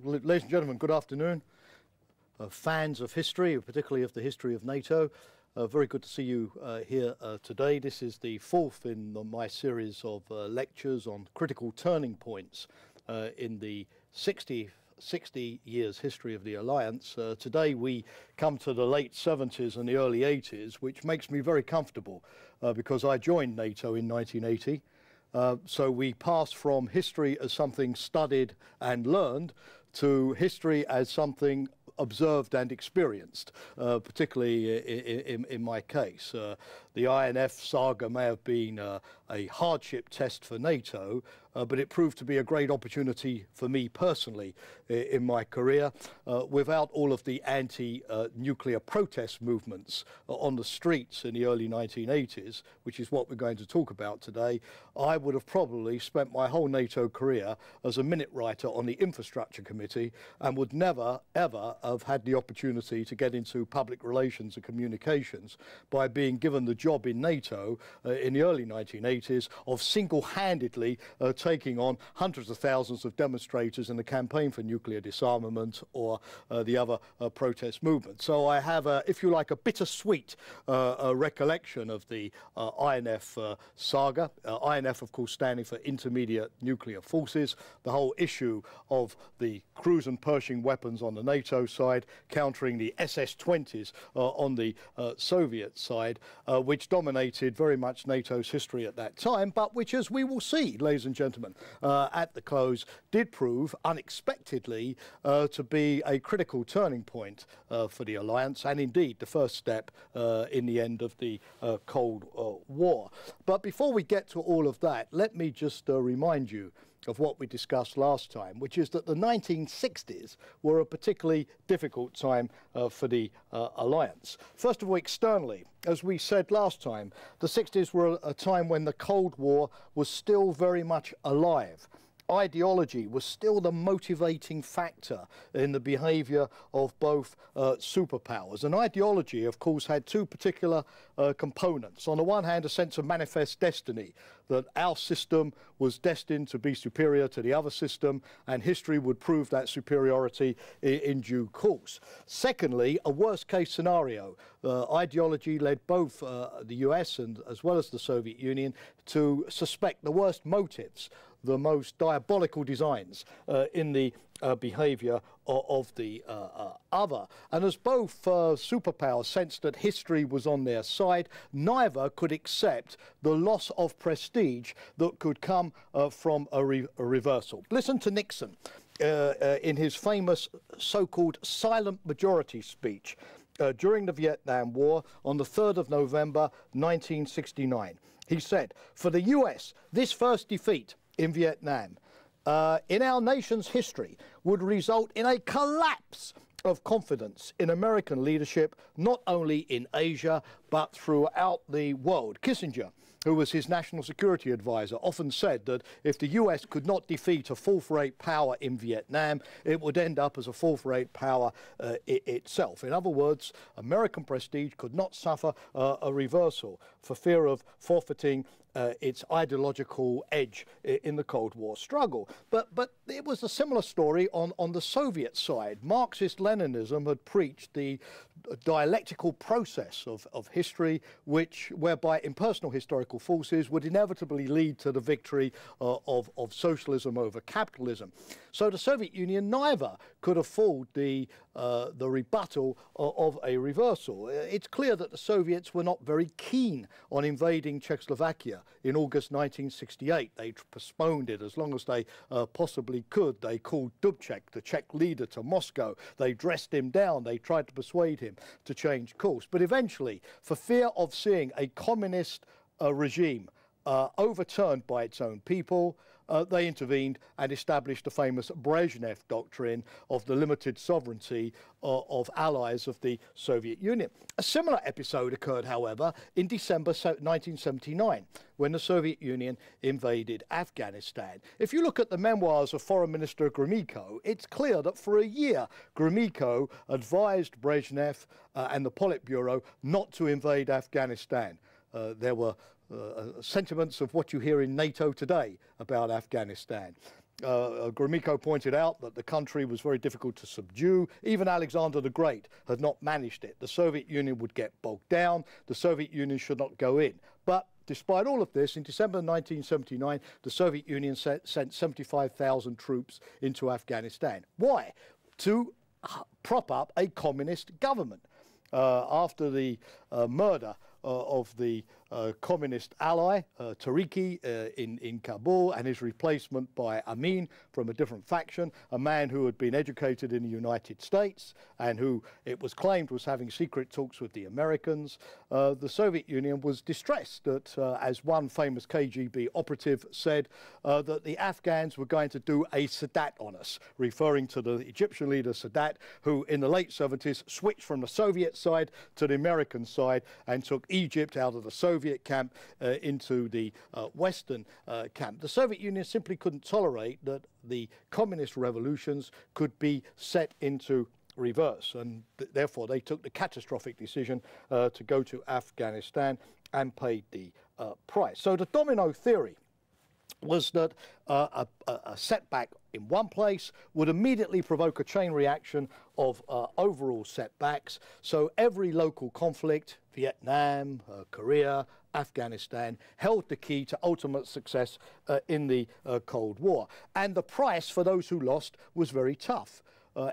Ladies and gentlemen, good afternoon. Fans of history, particularly of the history of NATO, very good to see you here today. This is the fourth in my series of lectures on critical turning points in the 60 years history of the alliance. Today we come to the late 70s and the early 80s, which makes me very comfortable because I joined NATO in 1980. So we pass from history as something studied and learned to history as something observed and experienced, particularly in my case. The INF saga may have been a hardship test for NATO, but it proved to be a great opportunity for me personally in my career. Without all of the anti-nuclear protest movements on the streets in the early 1980s, which is what we're going to talk about today, I would have probably spent my whole NATO career as a minute writer on the Infrastructure Committee and would never, ever have had the opportunity to get into public relations and communications by being given the job in NATO in the early 1980s of single-handedly taking on hundreds of thousands of demonstrators in the campaign for nuclear disarmament or the other protest movements. So I have, if you like, a bittersweet recollection of the INF saga. INF, of course, standing for Intermediate Nuclear Forces. The whole issue of the cruise and Pershing weapons on the NATO side, countering the SS20s on the Soviet side, which dominated very much NATO's history at that time, but which, as we will see, ladies and gentlemen, at the close, did prove unexpectedly to be a critical turning point for the alliance, and indeed the first step in the end of the Cold War. But before we get to all of that, let me just remind you of what we discussed last time, which is that the 1960s were a particularly difficult time for the alliance. First of all, externally, as we said last time, the 60s were a time when the Cold War was still very much alive. Ideology was still the motivating factor in the behavior of both superpowers. And ideology, of course, had two particular components. On the one hand, a sense of manifest destiny, that our system was destined to be superior to the other system, and history would prove that superiority in due course. Secondly, a worst-case scenario. Ideology led both the US and as well as the Soviet Union to suspect the worst motives, the most diabolical designs in the behavior of the other. And as both superpowers sensed that history was on their side, neither could accept the loss of prestige that could come from a reversal. Listen to Nixon in his famous so-called silent majority speech during the Vietnam War on the 3rd of November 1969. He said, "For the US, this first defeat in Vietnam, in our nation's history, would result in a collapse of confidence in American leadership, not only in Asia, but throughout the world." Kissinger, who was his national security advisor, often said that if the US could not defeat a fourth-rate power in Vietnam, it would end up as a fourth-rate power itself. In other words, American prestige could not suffer a reversal for fear of forfeiting its ideological edge in the Cold War struggle. But it was a similar story on the Soviet side. Marxist-Leninism had preached the dialectical process of history, whereby impersonal historical forces would inevitably lead to the victory of socialism over capitalism. So the Soviet Union neither could afford the rebuttal of a reversal. It's clear that the Soviets were not very keen on invading Czechoslovakia in August 1968. They postponed it as long as they possibly could. They called Dubček, the Czech leader, to Moscow. They dressed him down. They tried to persuade him to change course. But eventually, for fear of seeing a communist regime overturned by its own people, they intervened and established the famous Brezhnev doctrine of the limited sovereignty of allies of the Soviet Union. A similar episode occurred, however, in December 1979, when the Soviet Union invaded Afghanistan. If you look at the memoirs of Foreign Minister Gromyko, it's clear that for a year, Gromyko advised Brezhnev and the Politburo not to invade Afghanistan. There were sentiments of what you hear in NATO today about Afghanistan. Gromyko pointed out that the country was very difficult to subdue. Even Alexander the Great had not managed it. The Soviet Union would get bogged down. The Soviet Union should not go in. But despite all of this, in December 1979, the Soviet Union sent 75,000 troops into Afghanistan. Why? To prop up a communist government. After the murder of the communist ally, Tariqi, in Kabul, and his replacement by Amin from a different faction, a man who had been educated in the United States and who it was claimed was having secret talks with the Americans. The Soviet Union was distressed that, as one famous KGB operative said, that the Afghans were going to do a Sadat on us, referring to the Egyptian leader Sadat, who in the late 70s switched from the Soviet side to the American side and took Egypt out of the Soviet camp into the Western camp. The Soviet Union simply couldn't tolerate that the communist revolutions could be set into reverse, and therefore they took the catastrophic decision to go to Afghanistan and paid the price. So the domino theory was that a setback in one place would immediately provoke a chain reaction of overall setbacks. So every local conflict, Vietnam, Korea, Afghanistan, held the key to ultimate success in the Cold War. And the price for those who lost was very tough.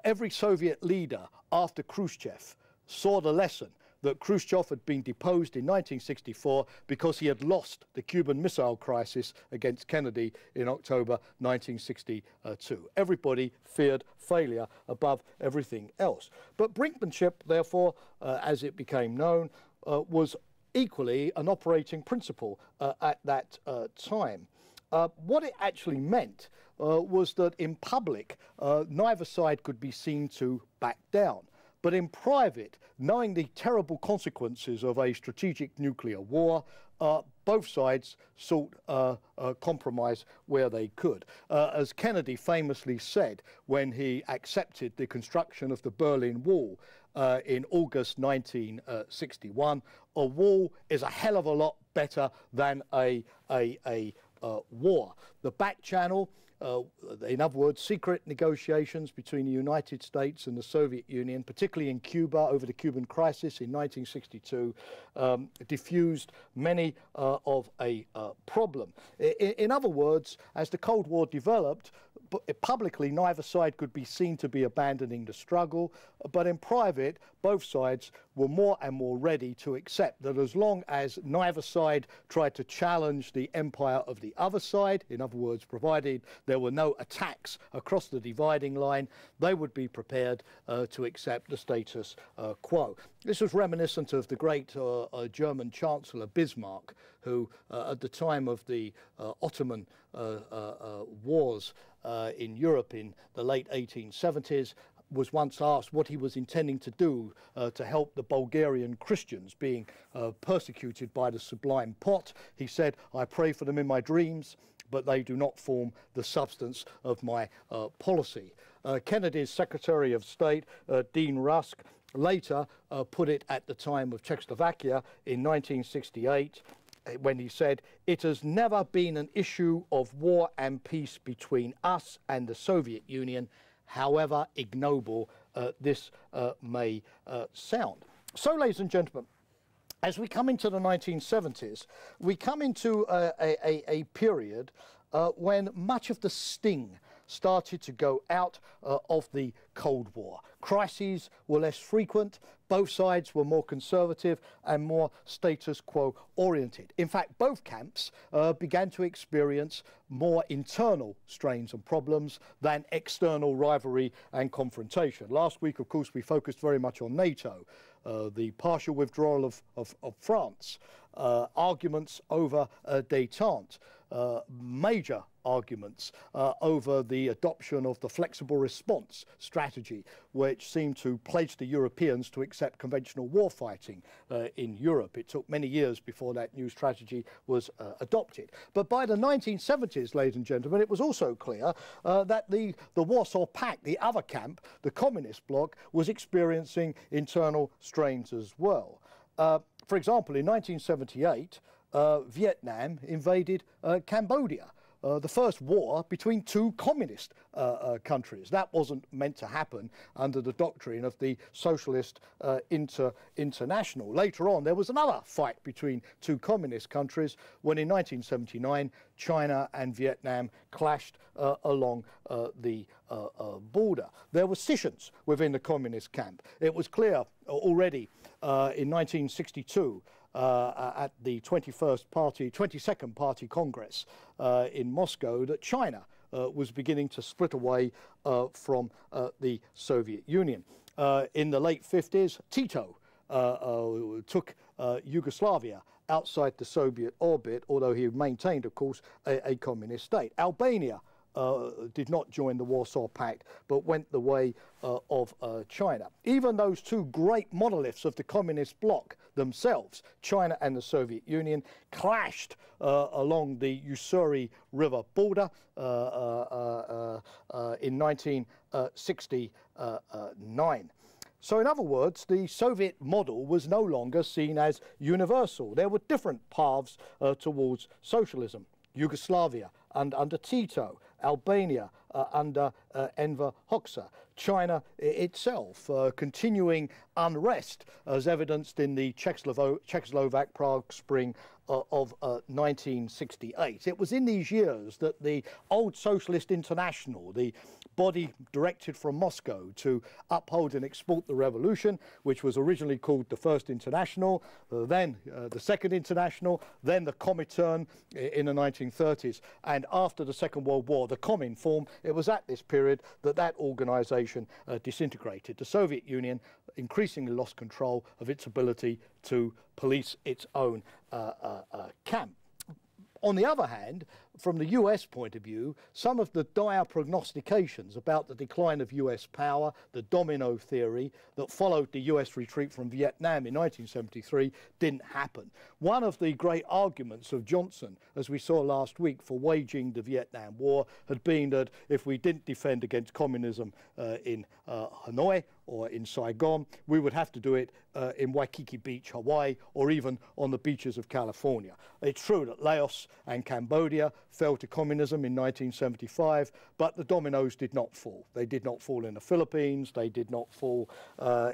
Every Soviet leader after Khrushchev saw the lesson that Khrushchev had been deposed in 1964 because he had lost the Cuban Missile Crisis against Kennedy in October 1962. Everybody feared failure above everything else. But brinkmanship, therefore, as it became known, was equally an operating principle at that time. What it actually meant was that in public, neither side could be seen to back down. But in private, knowing the terrible consequences of a strategic nuclear war, both sides sought compromise where they could. As Kennedy famously said when he accepted the construction of the Berlin Wall in August 1961, a wall is a hell of a lot better than a war. The back channel, in other words, secret negotiations between the United States and the Soviet Union, particularly in Cuba over the Cuban crisis in 1962, diffused many of a problem. In other words, as the Cold War developed, publicly neither side could be seen to be abandoning the struggle, but in private both sides were more and more ready to accept that as long as neither side tried to challenge the empire of the other side, in other words, provided there were no attacks across the dividing line, they would be prepared to accept the status quo. This was reminiscent of the great German Chancellor Bismarck, who at the time of the Ottoman wars in Europe in the late 1870s, was once asked what he was intending to do to help the Bulgarian Christians being persecuted by the Sublime Porte. He said, "I pray for them in my dreams, but they do not form the substance of my policy." Kennedy's Secretary of State, Dean Rusk, later put it at the time of Czechoslovakia in 1968, when he said, "It has never been an issue of war and peace between us and the Soviet Union, however ignoble this may sound." So, ladies and gentlemen, as we come into the 1970s, we come into a period when much of the sting started to go out of the Cold War. Crises were less frequent, both sides were more conservative and more status quo oriented. In fact, both camps began to experience more internal strains and problems than external rivalry and confrontation. Last week, of course, we focused very much on NATO, the partial withdrawal of France, arguments over détente, major arguments over the adoption of the flexible response strategy, which seemed to pledge the Europeans to accept conventional warfighting in Europe. It took many years before that new strategy was adopted. But by the 1970s, ladies and gentlemen, it was also clear that the Warsaw Pact, the other camp, the communist bloc, was experiencing internal strains as well. For example, in 1978, Vietnam invaded Cambodia. the first war between two communist countries. That wasn't meant to happen under the doctrine of the Socialist International. Later on, there was another fight between two communist countries when in 1979, China and Vietnam clashed along the border. There were scissions within the communist camp. It was clear already in 1962 at the 22nd Party Congress in Moscow that China was beginning to split away from the Soviet Union. In the late 50s, Tito took Yugoslavia outside the Soviet orbit, although he maintained, of course, a communist state. Albania did not join the Warsaw Pact, but went the way of China. Even those two great monoliths of the communist bloc themselves, China and the Soviet Union, clashed along the Ussuri River border in 1969. So in other words, the Soviet model was no longer seen as universal. There were different paths towards socialism. Yugoslavia under Tito, Albania under Enver Hoxha, China itself continuing unrest as evidenced in the Czechoslovak Prague Spring of 1968. It was in these years that the old Socialist International, the body directed from Moscow to uphold and export the revolution, which was originally called the First International, then the Second International, then the Comintern in the 1930s, and after the Second World War, the Cominform. It was at this period that that organization disintegrated. The Soviet Union increasingly lost control of its ability to police its own camp. On the other hand, from the US point of view, some of the dire prognostications about the decline of US power, the domino theory that followed the US retreat from Vietnam in 1973, didn't happen. One of the great arguments of Johnson, as we saw last week, for waging the Vietnam War had been that if we didn't defend against communism in Hanoi or in Saigon, we would have to do it in Waikiki Beach, Hawaii, or even on the beaches of California. It's true that Laos and Cambodia fell to communism in 1975, but the dominoes did not fall. They did not fall in the Philippines, they did not fall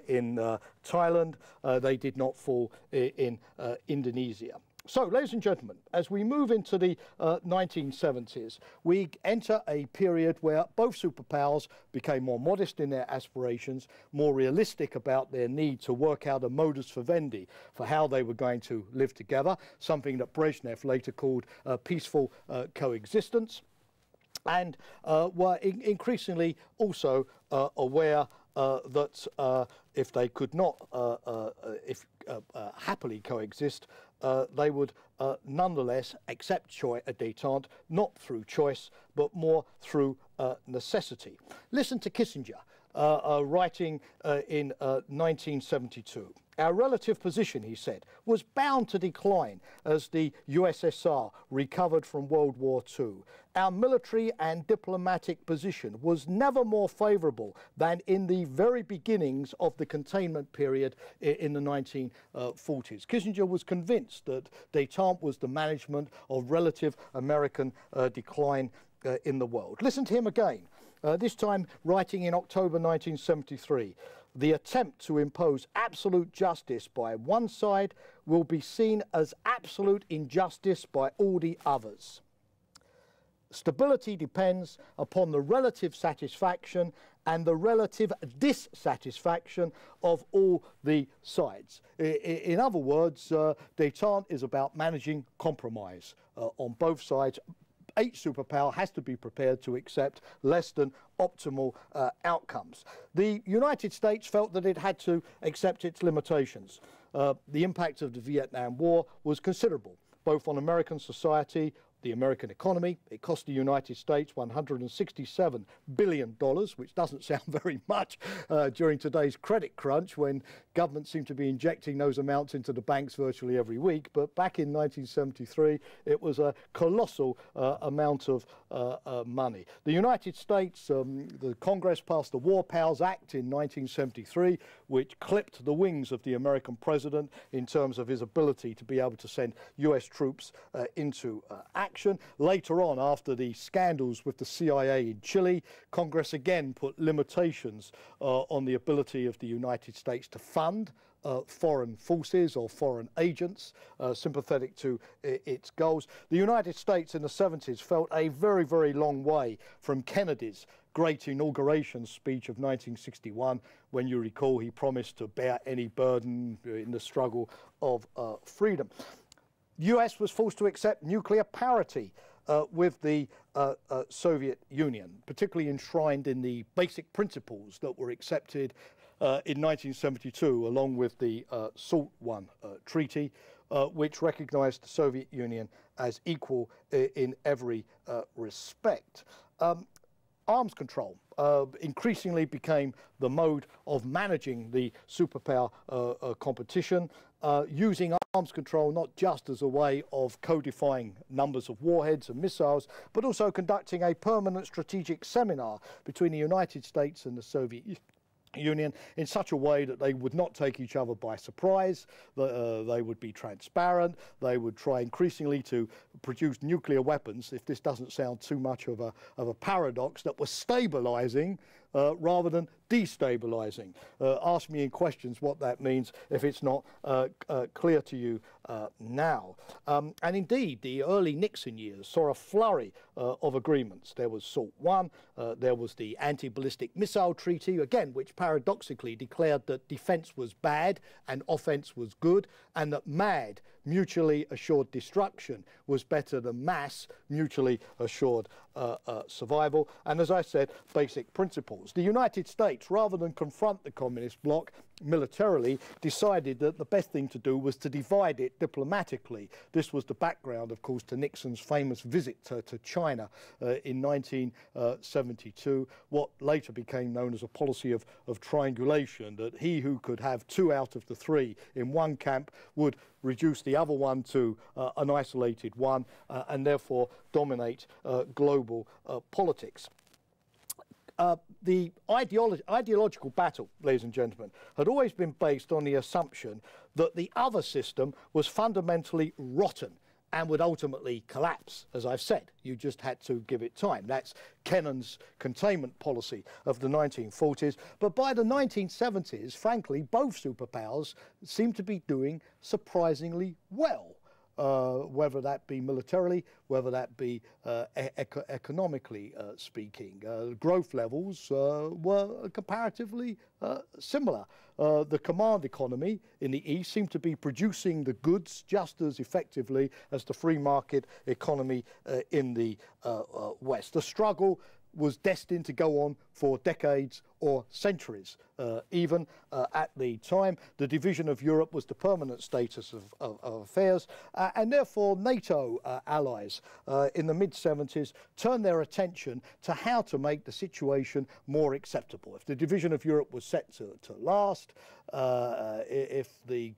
in Thailand, they did not fall in Indonesia. So, ladies and gentlemen, as we move into the 1970s, we enter a period where both superpowers became more modest in their aspirations, more realistic about their need to work out a modus vivendi for how they were going to live together, something that Brezhnev later called peaceful coexistence, and were increasingly also aware that if they could not happily coexist, they would nonetheless accept a détente, not through choice, but more through necessity. Listen to Kissinger writing in 1972. Our relative position, he said, was bound to decline as the USSR recovered from World War II. Our military and diplomatic position was never more favorable than in the very beginnings of the containment period in the 1940s. Kissinger was convinced that détente was the management of relative American decline in the world. Listen to him again, this time writing in October 1973. The attempt to impose absolute justice by one side will be seen as absolute injustice by all the others. Stability depends upon the relative satisfaction and the relative dissatisfaction of all the sides. In other words, détente is about managing compromise on both sides. Each superpower has to be prepared to accept less than optimal outcomes. The United States felt that it had to accept its limitations. The impact of the Vietnam War was considerable, both on American society, the American economy. It cost the United States $167 billion, which doesn't sound very much during today's credit crunch when governments seem to be injecting those amounts into the banks virtually every week. But back in 1973, it was a colossal amount of money. The United States, the Congress passed the War Powers Act in 1973, which clipped the wings of the American president in terms of his ability to be able to send US troops into action. action. Later on, after the scandals with the CIA in Chile, Congress again put limitations on the ability of the United States to fund foreign forces or foreign agents sympathetic to its goals. The United States in the 70s felt a very, very long way from Kennedy's great inauguration speech of 1961, when you recall he promised to bear any burden in the struggle of freedom. The US was forced to accept nuclear parity with the Soviet Union, particularly enshrined in the basic principles that were accepted in 1972, along with the Salt2 Treaty, which recognized the Soviet Union as equal in every respect. Arms control increasingly became the mode of managing the superpower competition, using arms control not just as a way of codifying numbers of warheads and missiles, but also conducting a permanent strategic seminar between the United States and the Soviet Union in such a way that they would not take each other by surprise, they would be transparent, they would try increasingly to produce nuclear weapons, if this doesn't sound too much of a paradox, that were stabilizing rather than destabilizing. Ask me in questions what that means if it's not clear to you now. And indeed, the early Nixon years saw a flurry of agreements. There was SALT-1, there was the Anti-Ballistic Missile Treaty, again, which paradoxically declared that defense was bad and offense was good, and that MAD, mutually assured destruction, was better than mass, mutually assured survival. And as I said, basic principles. The United States, rather than confront the communist bloc militarily, decided that the best thing to do was to divide it diplomatically. This was the background, of course, to Nixon's famous visit to China in 1972, what later became known as a policy of triangulation, that he who could have 2 out of the 3 in one camp would reduce the other one to an isolated one and therefore dominate global politics. The ideological battle, ladies and gentlemen, had always been based on the assumption that the other system was fundamentally rotten and would ultimately collapse. As I've said, you just had to give it time. That's Kennan's containment policy of the 1940s. But by the 1970s, frankly, both superpowers seemed to be doing surprisingly well. Whether that be militarily, whether that be economically speaking. Growth levels were comparatively similar. The command economy in the East seemed to be producing the goods just as effectively as the free market economy in the West. The struggle was destined to go on for decades or centuries. Even at the time, the division of Europe was the permanent status of affairs, and therefore NATO allies in the mid-70s turned their attention to how to make the situation more acceptable. If the division of Europe was set to last, if the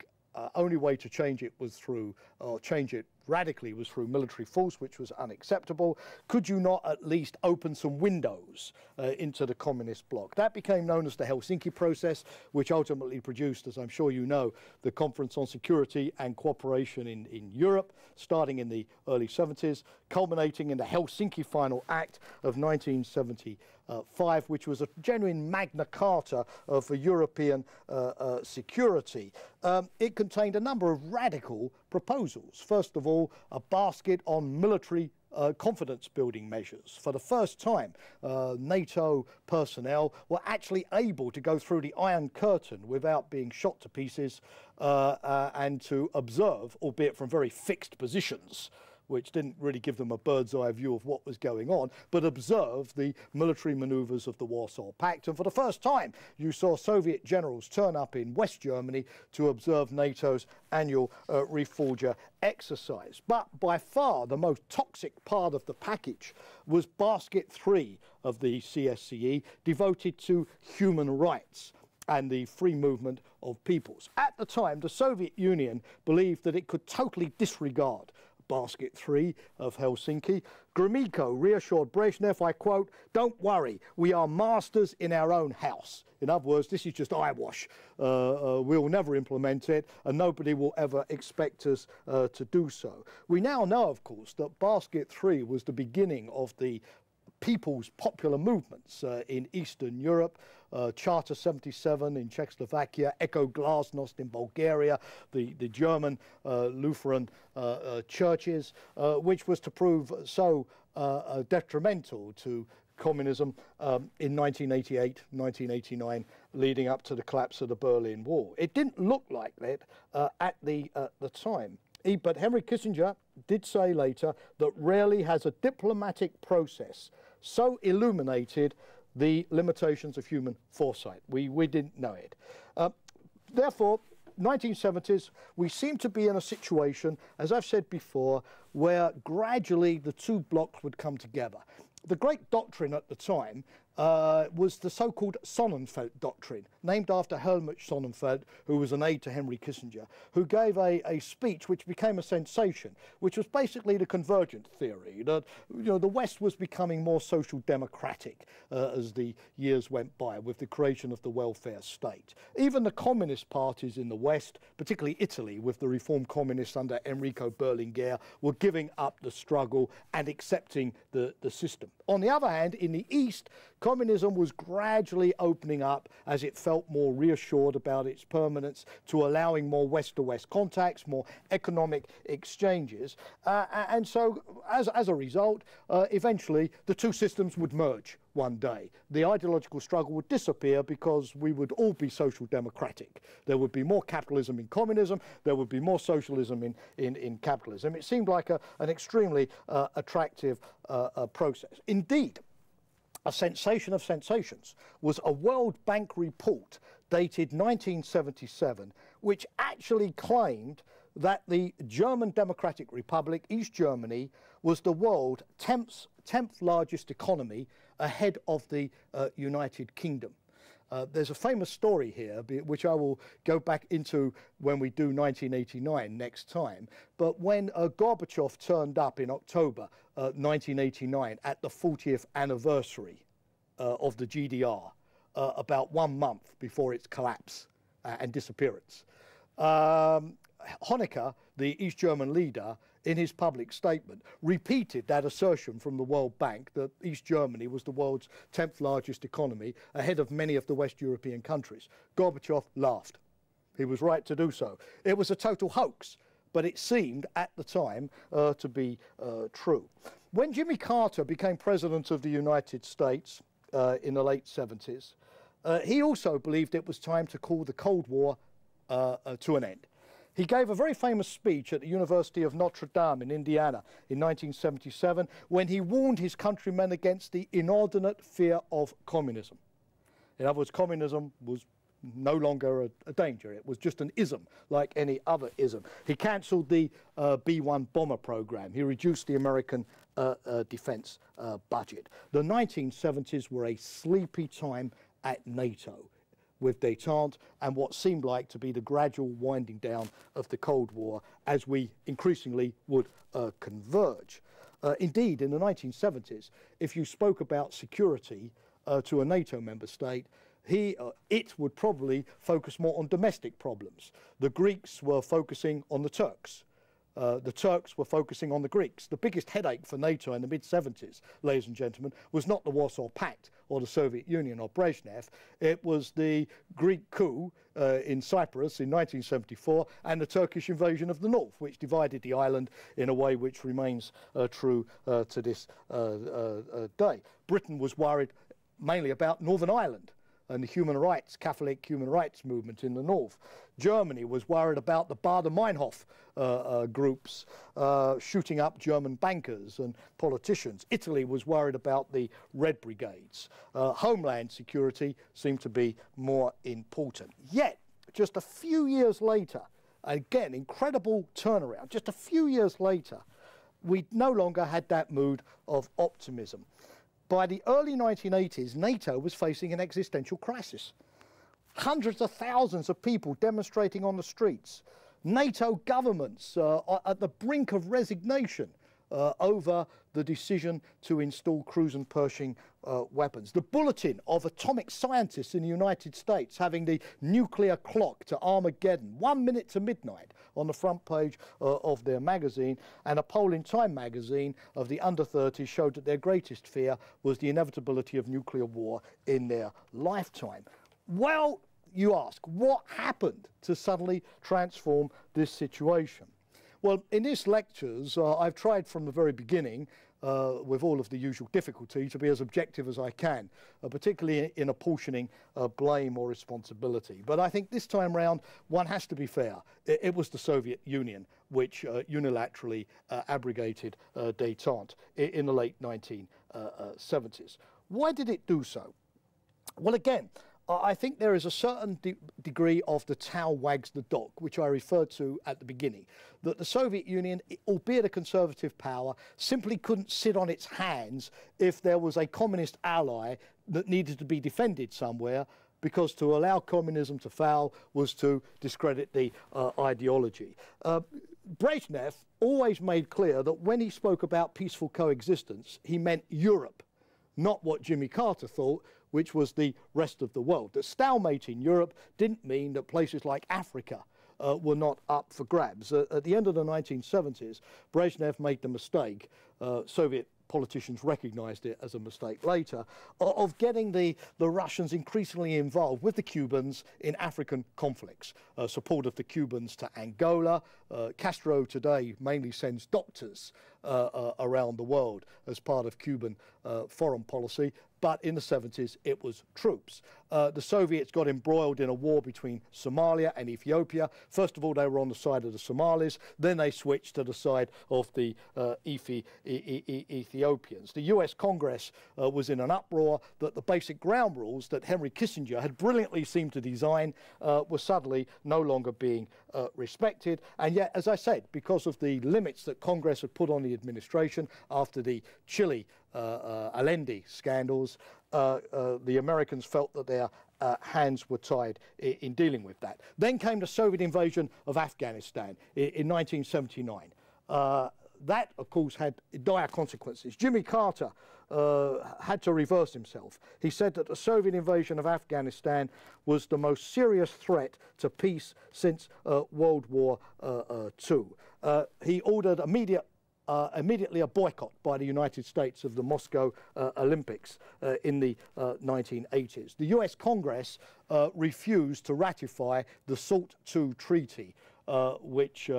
only way to change it was through, or change it radically was through military force, which was unacceptable, could you not at least open some windows into the communist bloc? That became known as the Helsinki Process, which ultimately produced, as I'm sure you know, the Conference on Security and Cooperation in Europe, starting in the early 70s, culminating in the Helsinki Final Act of 1975, which was a genuine Magna Carta of European security. It contained a number of radical proposals. First of all, a basket on military confidence building measures. For the first time, NATO personnel were actually able to go through the Iron Curtain without being shot to pieces and to observe, albeit from very fixed positions, which didn't really give them a bird's eye view of what was going on, but observed the military maneuvers of the Warsaw Pact. And for the first time, you saw Soviet generals turn up in West Germany to observe NATO's annual Reforger exercise. But by far the most toxic part of the package was Basket 3 of the CSCE, devoted to human rights and the free movement of peoples. At the time, the Soviet Union believed that it could totally disregard Basket 3 of Helsinki. Gromyko reassured Brezhnev, I quote, "Don't worry, we are masters in our own house." In other words, this is just eyewash. We'll never implement it, and nobody will ever expect us to do so. We now know, of course, that Basket 3 was the beginning of the people's popular movements in Eastern Europe, Charter 77 in Czechoslovakia, Echo Glasnost in Bulgaria, the German Lutheran churches, which was to prove so detrimental to communism in 1988, 1989, leading up to the collapse of the Berlin Wall. It didn't look like that at the time. But Henry Kissinger did say later that rarely has a diplomatic process so illuminated the limitations of human foresight. We didn't know it. Therefore, 1970s, we seem to be in a situation, as I've said before, where gradually the two blocks would come together. The great doctrine at the time was the so-called Sonnenfeld doctrine, named after Helmut Sonnenfeld, who was an aide to Henry Kissinger, who gave a speech which became a sensation, which was basically the convergent theory, that the West was becoming more social democratic as the years went by with the creation of the welfare state. Even the communist parties in the West, particularly Italy with the reformed communists under Enrico Berlinguer, were giving up the struggle and accepting the system. On the other hand, in the East, communism was gradually opening up as it felt more reassured about its permanence, to allowing more West-to-West contacts, more economic exchanges. And so, as a result, eventually the two systems would merge one day. The ideological struggle would disappear because we would all be social democratic. There would be more capitalism in communism, there would be more socialism in capitalism. It seemed like an extremely attractive process. Indeed, a sensation of sensations was a World Bank report dated 1977, which actually claimed that the German Democratic Republic, East Germany, was the world's 10th largest economy, ahead of the United Kingdom. There's a famous story here, which I will go back into when we do 1989 next time. But when Gorbachev turned up in October 1989 at the 40th anniversary of the GDR, about 1 month before its collapse and disappearance, Honecker, the East German leader, in his public statement, repeated that assertion from the World Bank that East Germany was the world's 10th largest economy, ahead of many of the West European countries. Gorbachev laughed. He was right to do so. It was a total hoax, but it seemed at the time to be true. When Jimmy Carter became president of the United States in the late 70s, he also believed it was time to call the Cold War to an end. He gave a very famous speech at the University of Notre Dame in Indiana in 1977 when he warned his countrymen against the inordinate fear of communism. In other words, communism was no longer a danger. It was just an ism, like any other ism. He cancelled the B-1 bomber program. He reduced the American defense budget. The 1970s were a sleepy time at NATO, with détente and what seemed like to be the gradual winding down of the Cold War as we increasingly would converge. Indeed, in the 1970s, if you spoke about security to a NATO member state, it would probably focus more on domestic problems. The Greeks were focusing on the Turks. The Turks were focusing on the Greeks. The biggest headache for NATO in the mid-70s, ladies and gentlemen, was not the Warsaw Pact or the Soviet Union or Brezhnev. It was the Greek coup in Cyprus in 1974 and the Turkish invasion of the north, which divided the island in a way which remains true to this day. Britain was worried mainly about Northern Ireland and the human rights, Catholic human rights movement in the north. Germany was worried about the Baader-Meinhof groups shooting up German bankers and politicians. Italy was worried about the Red Brigades. Homeland security seemed to be more important. Yet, just a few years later, again, incredible turnaround, just a few years later, we no longer had that mood of optimism. By the early 1980s, NATO was facing an existential crisis. Hundreds of thousands of people demonstrating on the streets. NATO governments are at the brink of resignation over the decision to install cruise and Pershing weapons. The bulletin of atomic scientists in the United States having the nuclear clock to Armageddon, 1 minute to midnight, on the front page of their magazine, and a poll in Time magazine of the under 30s showed that their greatest fear was the inevitability of nuclear war in their lifetime. Well, you ask, what happened to suddenly transform this situation? Well, in these lectures, I've tried from the very beginning, with all of the usual difficulty, to be as objective as I can, particularly in apportioning blame or responsibility. But I think this time round, one has to be fair. It was the Soviet Union which unilaterally abrogated détente in the late 1970s. Why did it do so? Well, again, I think there is a certain degree of the tail wags the dog, which I referred to at the beginning, that the Soviet Union, albeit a conservative power, simply couldn't sit on its hands if there was a communist ally that needed to be defended somewhere, because to allow communism to fail was to discredit the ideology. Brezhnev always made clear that when he spoke about peaceful coexistence, he meant Europe, not what Jimmy Carter thought, which was the rest of the world. That stalemate in Europe didn't mean that places like Africa were not up for grabs. At the end of the 1970s, Brezhnev made the mistake, Soviet politicians recognized it as a mistake later, of getting the Russians increasingly involved with the Cubans in African conflicts. Support of the Cubans to Angola. Castro today mainly sends doctors around the world as part of Cuban foreign policy, but in the 70s it was troops. The Soviets got embroiled in a war between Somalia and Ethiopia. First of all, they were on the side of the Somalis, then they switched to the side of the Ethiopians. The US Congress was in an uproar that the basic ground rules that Henry Kissinger had brilliantly seemed to design were suddenly no longer being respected. And yet, as I said, because of the limits that Congress had put on the administration after the Chile Allende scandals, the Americans felt that their hands were tied in dealing with that. Then came the Soviet invasion of Afghanistan in 1979. That, of course, had dire consequences. Jimmy Carter had to reverse himself. He said that the Soviet invasion of Afghanistan was the most serious threat to peace since World War II. He ordered immediately a boycott by the United States of the Moscow Olympics in the 1980s. The US Congress refused to ratify the Salt2 Treaty, which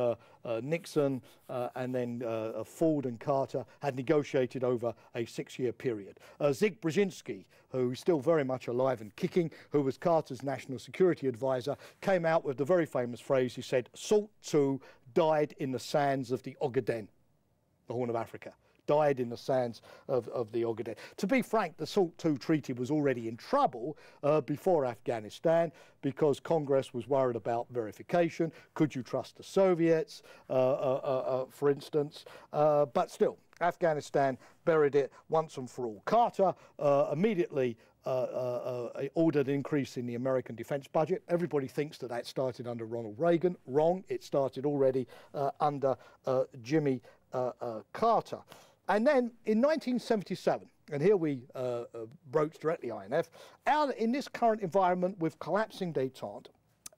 Nixon and then Ford and Carter had negotiated over a 6-year period. Zig Brzezinski, who is still very much alive and kicking, who was Carter's national security advisor, came out with the very famous phrase. He said, "Salt2 died in the sands of the Ogaden," the Horn of Africa, died in the sands of the Ogaden. To be frank, the Salt2 Treaty was already in trouble before Afghanistan, because Congress was worried about verification. Could you trust the Soviets, for instance? But still, Afghanistan buried it once and for all. Carter immediately ordered an increase in the American defense budget. Everybody thinks that that started under Ronald Reagan. Wrong. It started already under Jimmy Carter. And then in 1977, and here we broach directly INF, in this current environment with collapsing détente,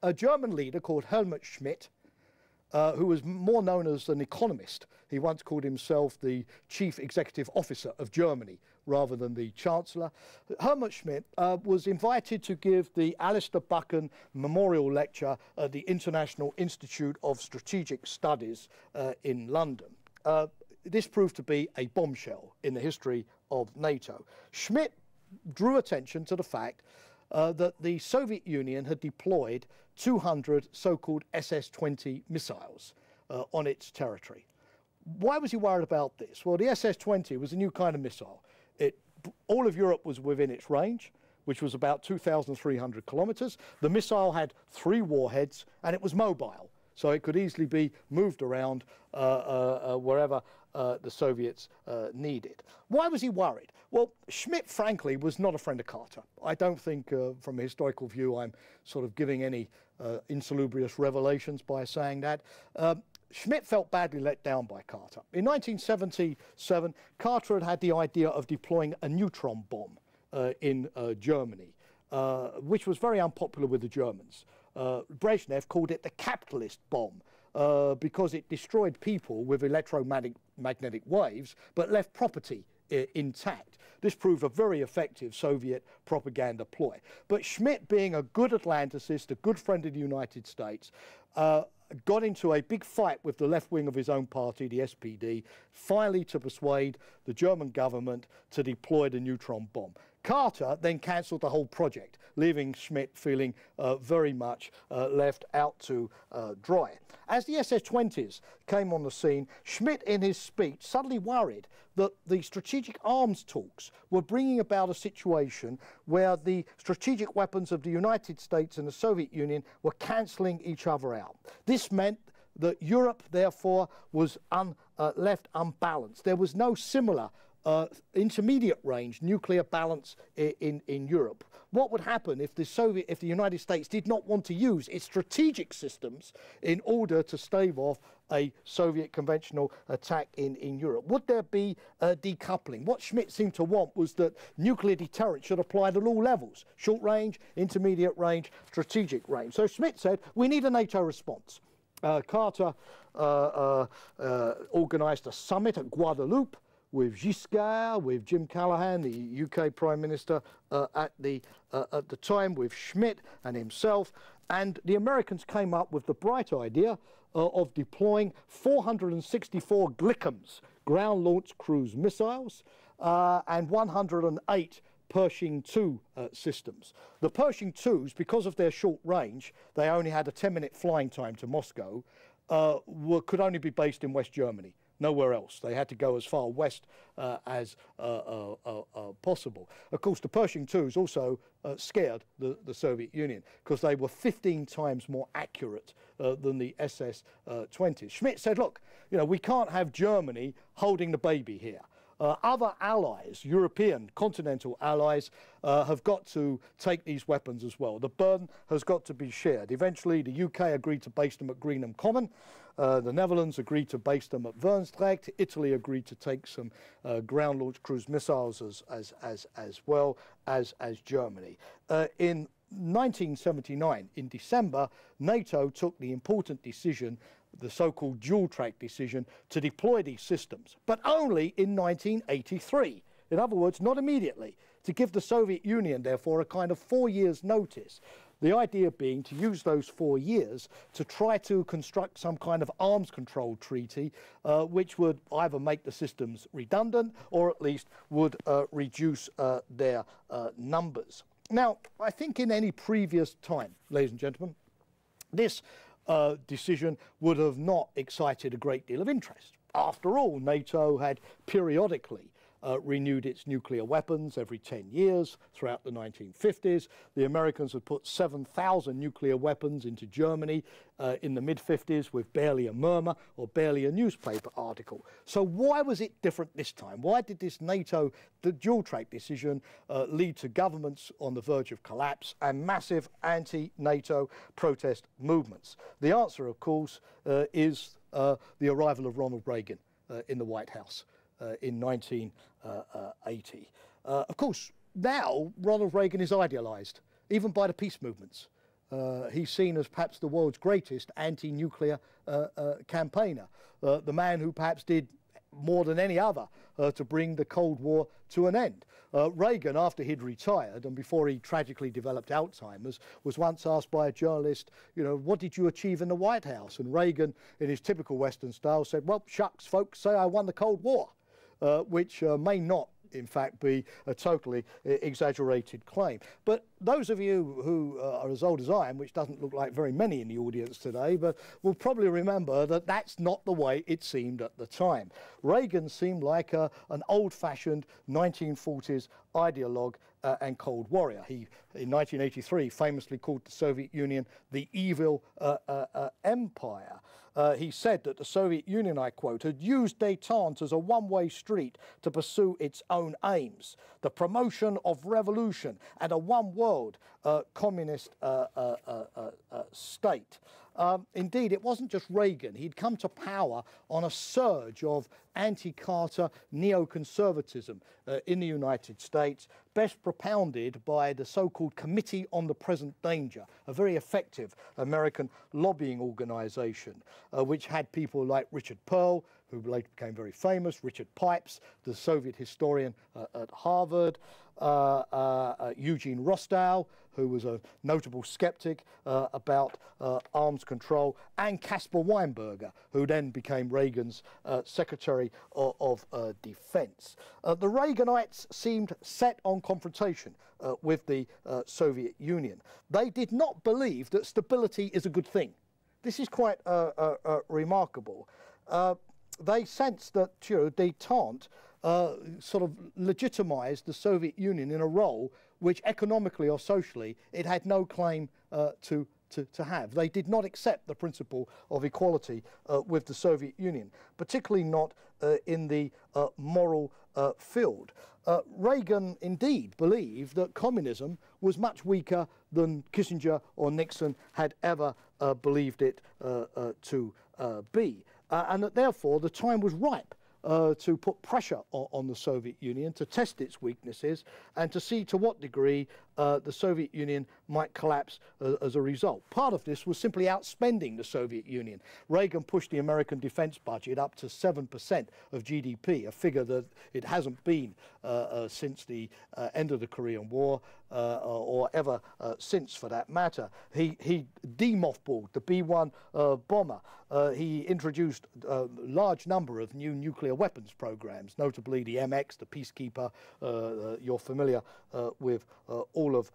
a German leader called Helmut Schmidt, who was more known as an economist. He once called himself the chief executive officer of Germany rather than the chancellor. Helmut Schmidt was invited to give the Alistair Buchan Memorial Lecture at the International Institute of Strategic Studies in London. This proved to be a bombshell in the history of NATO. Schmidt drew attention to the fact that the Soviet Union had deployed 200 so-called SS20 missiles on its territory. Why was he worried about this? Well, the SS20 was a new kind of missile. All of Europe was within its range, which was about 2,300 kilometers. The missile had 3 warheads, and it was mobile, so it could easily be moved around wherever the Soviets needed. Why was he worried? Well, Schmidt, frankly, was not a friend of Carter. I don't think, from a historical view, I'm sort of giving any insalubrious revelations by saying that. Schmidt felt badly let down by Carter. In 1977, Carter had had the idea of deploying a neutron bomb in Germany, which was very unpopular with the Germans. Brezhnev called it the capitalist bomb because it destroyed people with electromagnetic waves but left property intact. This proved a very effective Soviet propaganda ploy. But Schmidt, being a good Atlanticist, a good friend of the United States, got into a big fight with the left wing of his own party, the SPD, finally to persuade the German government to deploy the neutron bomb. Carter then cancelled the whole project, leaving Schmidt feeling very much left out to dry. As the SS20s came on the scene, Schmidt in his speech suddenly worried that the strategic arms talks were bringing about a situation where the strategic weapons of the United States and the Soviet Union were cancelling each other out. This meant that Europe, therefore, was left unbalanced. There was no similar intermediate range nuclear balance in Europe. What would happen if the United States did not want to use its strategic systems in order to stave off a Soviet conventional attack in Europe? Would there be decoupling? What Schmidt seemed to want was that nuclear deterrence should apply at all levels: short range, intermediate range, strategic range. So Schmidt said, we need a NATO response. Carter organised a summit at Guadeloupe with Giscard, with Jim Callaghan, the UK Prime Minister at the time, with Schmidt and himself. And the Americans came up with the bright idea of deploying 464 Glickums, ground-launched cruise missiles, and 108 Pershing II systems. The Pershing IIs, because of their short range, they only had a 10-minute flying time to Moscow, could only be based in West Germany. Nowhere else. They had to go as far west as possible. Of course, the Pershing IIs also scared the Soviet Union because they were 15 times more accurate than the SS20s. Schmidt said, look, we can't have Germany holding the baby here. Other allies, European continental allies, have got to take these weapons as well. The burden has got to be shared. Eventually, the UK agreed to base them at Greenham Common. The Netherlands agreed to base them at Wernstrecht. Italy agreed to take some ground-launched cruise missiles as well as Germany. In 1979, in December, NATO took the important decision, the so-called dual-track decision, to deploy these systems, but only in 1983. In other words, not immediately, to give the Soviet Union, therefore, a kind of 4 years' notice. The idea being to use those 4 years to try to construct some kind of arms control treaty which would either make the systems redundant or at least would reduce their numbers. Now, I think in any previous time, ladies and gentlemen, this decision would have not excited a great deal of interest. After all, NATO had periodically renewed its nuclear weapons every 10 years throughout the 1950s. The Americans had put 7,000 nuclear weapons into Germany in the mid-50s with barely a murmur or barely a newspaper article. So why was it different this time? Why did this NATO, the dual-track decision, lead to governments on the verge of collapse and massive anti-NATO protest movements? The answer, of course, is the arrival of Ronald Reagan in the White House in 1980. Of course, now Ronald Reagan is idealized, even by the peace movements. He's seen as perhaps the world's greatest anti-nuclear campaigner, the man who perhaps did more than any other to bring the Cold War to an end. Reagan, after he'd retired and before he tragically developed Alzheimer's, was once asked by a journalist, what did you achieve in the White House? And Reagan, in his typical Western style, said, well, shucks, folks say I won the Cold War. Which may not, in fact, be a totally exaggerated claim. But those of you who are as old as I am, which doesn't look like very many in the audience today, but will probably remember that that's not the way it seemed at the time. Reagan seemed like an old-fashioned 1940s ideologue and Cold Warrior. He, in 1983, famously called the Soviet Union the evil empire. He said that the Soviet Union, I quote, had used détente as a one-way street to pursue its own aims, the promotion of revolution and a one-world communist state. Indeed, it wasn't just Reagan. He'd come to power on a surge of anti-Carter neoconservatism in the United States, best propounded by the so-called Committee on the Present Danger, a very effective American lobbying organization, which had people like Richard Pearl, who later became very famous, Richard Pipes, the Soviet historian at Harvard, Eugene Rostow, who was a notable skeptic about arms control, and Caspar Weinberger, who then became Reagan's Secretary of Defense. The Reaganites seemed set on confrontation with the Soviet Union. They did not believe that stability is a good thing. This is quite remarkable. They sensed that détente sort of legitimized the Soviet Union in a role which economically or socially it had no claim to have. They did not accept the principle of equality with the Soviet Union, particularly not in the moral field. Reagan indeed believed that communism was much weaker than Kissinger or Nixon had ever believed it to be, and that therefore the time was ripe to put pressure on the Soviet Union, to test its weaknesses, and to see to what degree the Soviet Union might collapse as a result. Part of this was simply outspending the Soviet Union. Reagan pushed the American defense budget up to 7% of GDP, a figure that it hasn't been since the end of the Korean War, or ever since, for that matter. He demothballed the B-1 bomber. He introduced a large number of new nuclear weapons programs, notably the MX, the Peacekeeper. You're familiar with all of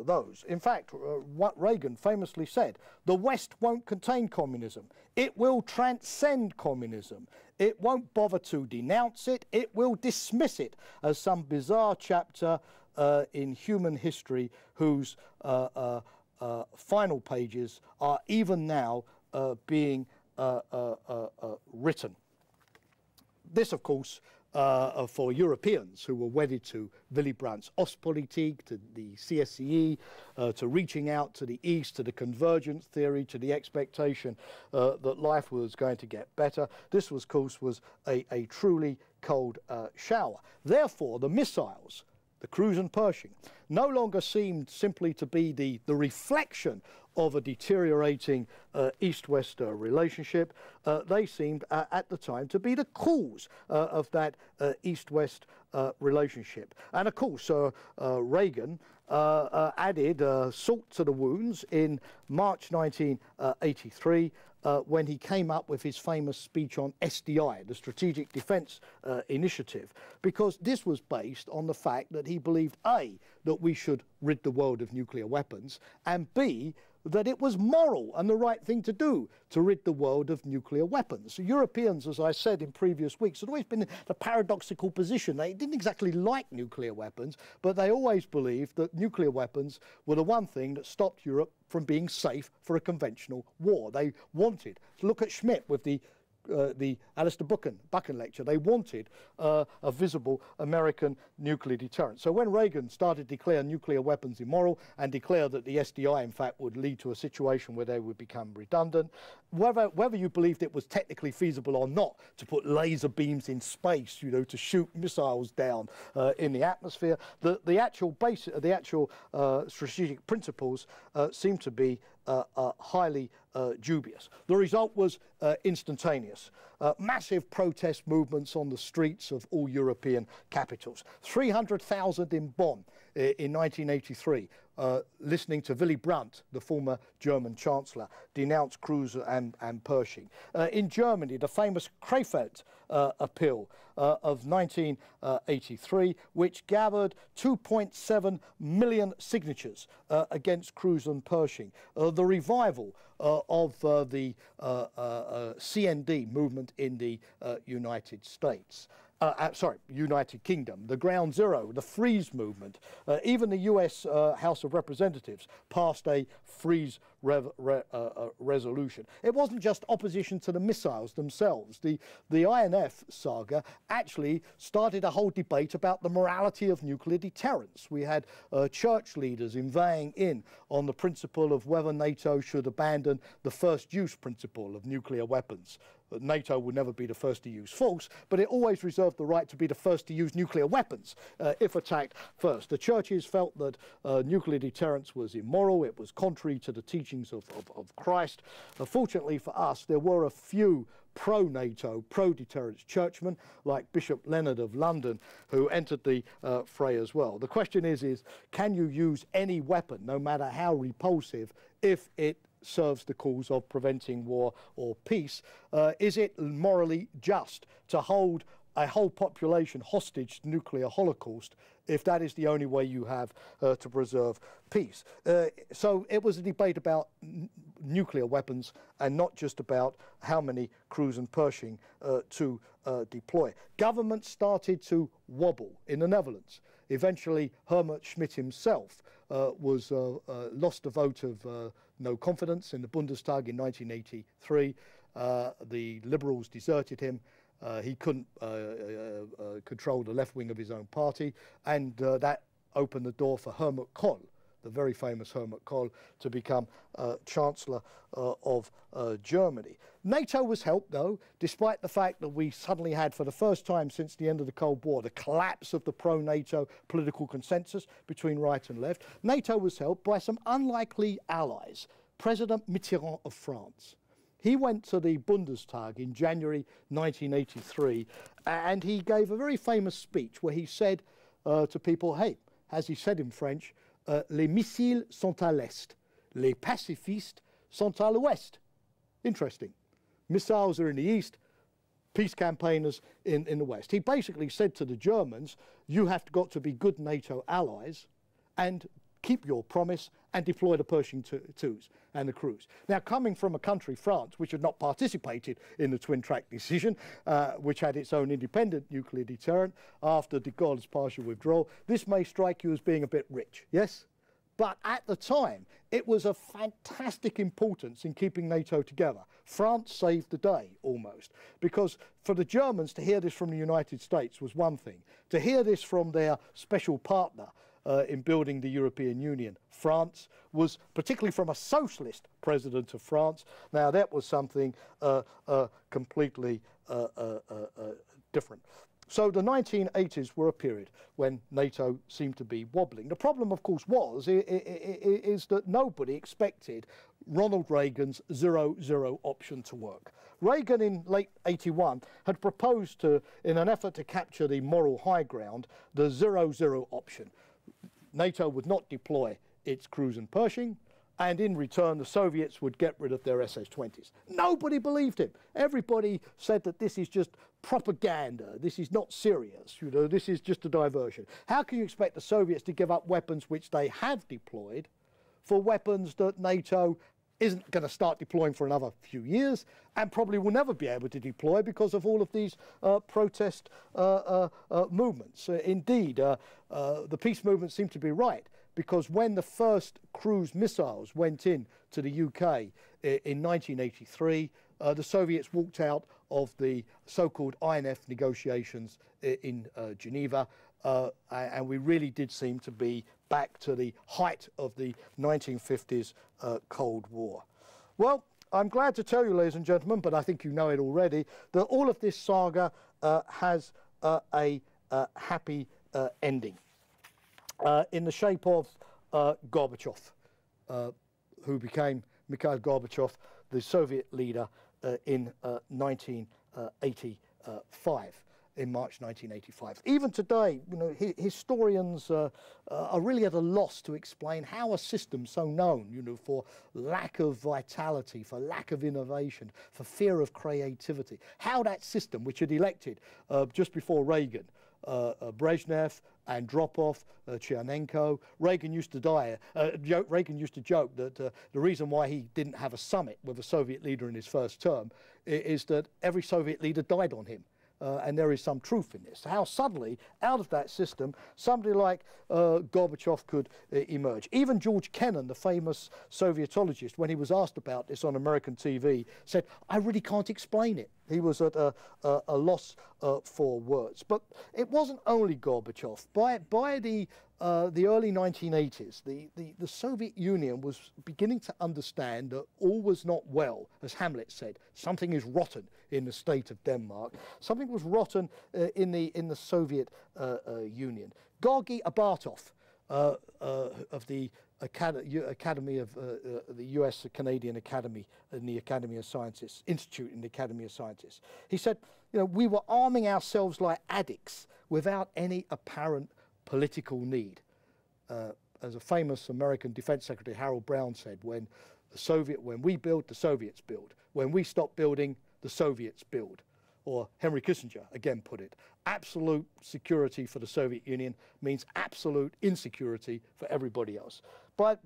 those. In fact, what Reagan famously said, the West won't contain communism. It will transcend communism. It won't bother to denounce it. It will dismiss it as some bizarre chapter in human history whose final pages are even now being written. This, of course, for Europeans who were wedded to Willy Brandt's Ostpolitik, to the CSCE, to reaching out to the East, to the convergence theory, to the expectation that life was going to get better. This, of course, was a truly cold shower. Therefore, the missiles, the Cruise and Pershing, no longer seemed simply to be the reflection of a deteriorating East-West relationship. They seemed at the time to be the cause of that East-West relationship. And of course, Reagan added salt to the wounds in March 1983 when he came up with his famous speech on SDI, the Strategic Defense Initiative, because this was based on the fact that he believed, A, that we should rid the world of nuclear weapons, and B, that it was moral and the right thing to do to rid the world of nuclear weapons. So Europeans, as I said in previous weeks, had always been in the paradoxical position. They didn't exactly like nuclear weapons, but they always believed that nuclear weapons were the one thing that stopped Europe from being safe for a conventional war. They wanted, look at Schmidt with the Alistair Buchan lecture. They wanted a visible American nuclear deterrent. So when Reagan started to declare nuclear weapons immoral and declare that the SDI, in fact, would lead to a situation where they would become redundant, whether you believed it was technically feasible or not to put laser beams in space, you know, to shoot missiles down in the atmosphere, the actual strategic principles seem to be highly dubious. The result was instantaneous. Massive protest movements on the streets of all European capitals. 300,000 in Bonn in 1983, listening to Willy Brandt, the former German Chancellor, denounce Cruise and Pershing. In Germany, the famous Krefeld appeal of 1983, which gathered 2.7 million signatures against Cruise and Pershing. The revival of the CND movement in the United States. United Kingdom, the Ground Zero, the freeze movement. Even the US House of Representatives passed a freeze resolution. It wasn't just opposition to the missiles themselves. The INF saga actually started a whole debate about the morality of nuclear deterrence. We had church leaders inveighing in on the principle of whether NATO should abandon the first use principle of nuclear weapons. NATO would never be the first to use force, but it always reserved the right to be the first to use nuclear weapons if attacked first. The churches felt that nuclear deterrence was immoral, it was contrary to the teachings of Christ. Fortunately for us, there were a few pro-NATO, pro-deterrence churchmen like Bishop Leonard of London who entered the fray as well. The question is can you use any weapon, no matter how repulsive, if it serves the cause of preventing war or peace? Is it morally just to hold a whole population hostage to nuclear holocaust if that is the only way you have to preserve peace? So it was a debate about nuclear weapons and not just about how many Cruise and Pershing to deploy. Governments started to wobble in the Netherlands. Eventually, Helmut Schmidt himself lost a vote of no confidence in the Bundestag in 1983. The Liberals deserted him. He couldn't control the left wing of his own party, and that opened the door for Helmut Kohl, the very famous Helmut Kohl, to become Chancellor of Germany. NATO was helped, though, despite the fact that we suddenly had, for the first time since the end of the Cold War, the collapse of the pro-NATO political consensus between right and left. NATO was helped by some unlikely allies. President Mitterrand of France. He went to the Bundestag in January 1983, and he gave a very famous speech where he said to people, hey, as he said in French, les missiles sont à l'est, les pacifistes sont à l'ouest. Interesting. Missiles are in the east, peace campaigners in the west. He basically said to the Germans, you have got to be good NATO allies and keep your promise and deploy the Pershing IIs and the Cruise. Now, coming from a country, France, which had not participated in the twin track decision, which had its own independent nuclear deterrent after de Gaulle's partial withdrawal, this may strike you as being a bit rich, yes? But at the time, it was of fantastic importance in keeping NATO together. France saved the day, almost, because for the Germans to hear this from the United States was one thing. To hear this from their special partner in building the European Union, France, was particularly from a socialist president of France. Now, that was something completely different. So the 1980s were a period when NATO seemed to be wobbling. The problem, of course, is that nobody expected Ronald Reagan's 0-0 option to work. Reagan, in late 81, had proposed to, in an effort to capture the moral high ground, the 0-0 option. NATO would not deploy its Cruise and Pershing, and in return the Soviets would get rid of their SS20s. Nobody believed him. Everybody said that this is just propaganda, this is not serious, you know, this is just a diversion. How can you expect the Soviets to give up weapons which they have deployed for weapons that NATO isn't going to start deploying for another few years and probably will never be able to deploy because of all of these protest movements? Indeed, the peace movement seemed to be right, because when the first cruise missiles went in to the UK in 1983, the Soviets walked out of the so-called INF negotiations in Geneva, and we really did seem to be back to the height of the 1950s Cold War. Well, I'm glad to tell you, ladies and gentlemen, but I think you know it already, that all of this saga has a happy ending. In the shape of Gorbachev, who became Mikhail Gorbachev, the Soviet leader in 1985, in March 1985. Even today, you know, historians are really at a loss to explain how a system so known, you know, for lack of vitality, for lack of innovation, for fear of creativity, how that system, which had elected just before Reagan, Brezhnev, Andropov, Chernenko. Reagan used to Reagan used to joke that the reason why he didn't have a summit with a Soviet leader in his first term is that every Soviet leader died on him. and there is some truth in this, how suddenly, out of that system, somebody like Gorbachev could emerge. Even George Kennan, the famous Sovietologist, when he was asked about this on American TV, said, "I really can't explain it." He was at a loss for words. But it wasn't only Gorbachev. By the early 1980s, the Soviet Union was beginning to understand that all was not well, as Hamlet said. Something is rotten in the state of Denmark. Something was rotten in the Soviet Union. Georgy Abartov of the Academy of the U.S. Canadian Academy and the Academy of Sciences, Institute in the Academy of Sciences. He said, you know, we were arming ourselves like addicts without any apparent political need. As a famous American Defense Secretary, Harold Brown, said, when we build, the Soviets build. When we stop building, the Soviets build. Or Henry Kissinger again put it, absolute security for the Soviet Union means absolute insecurity for everybody else. But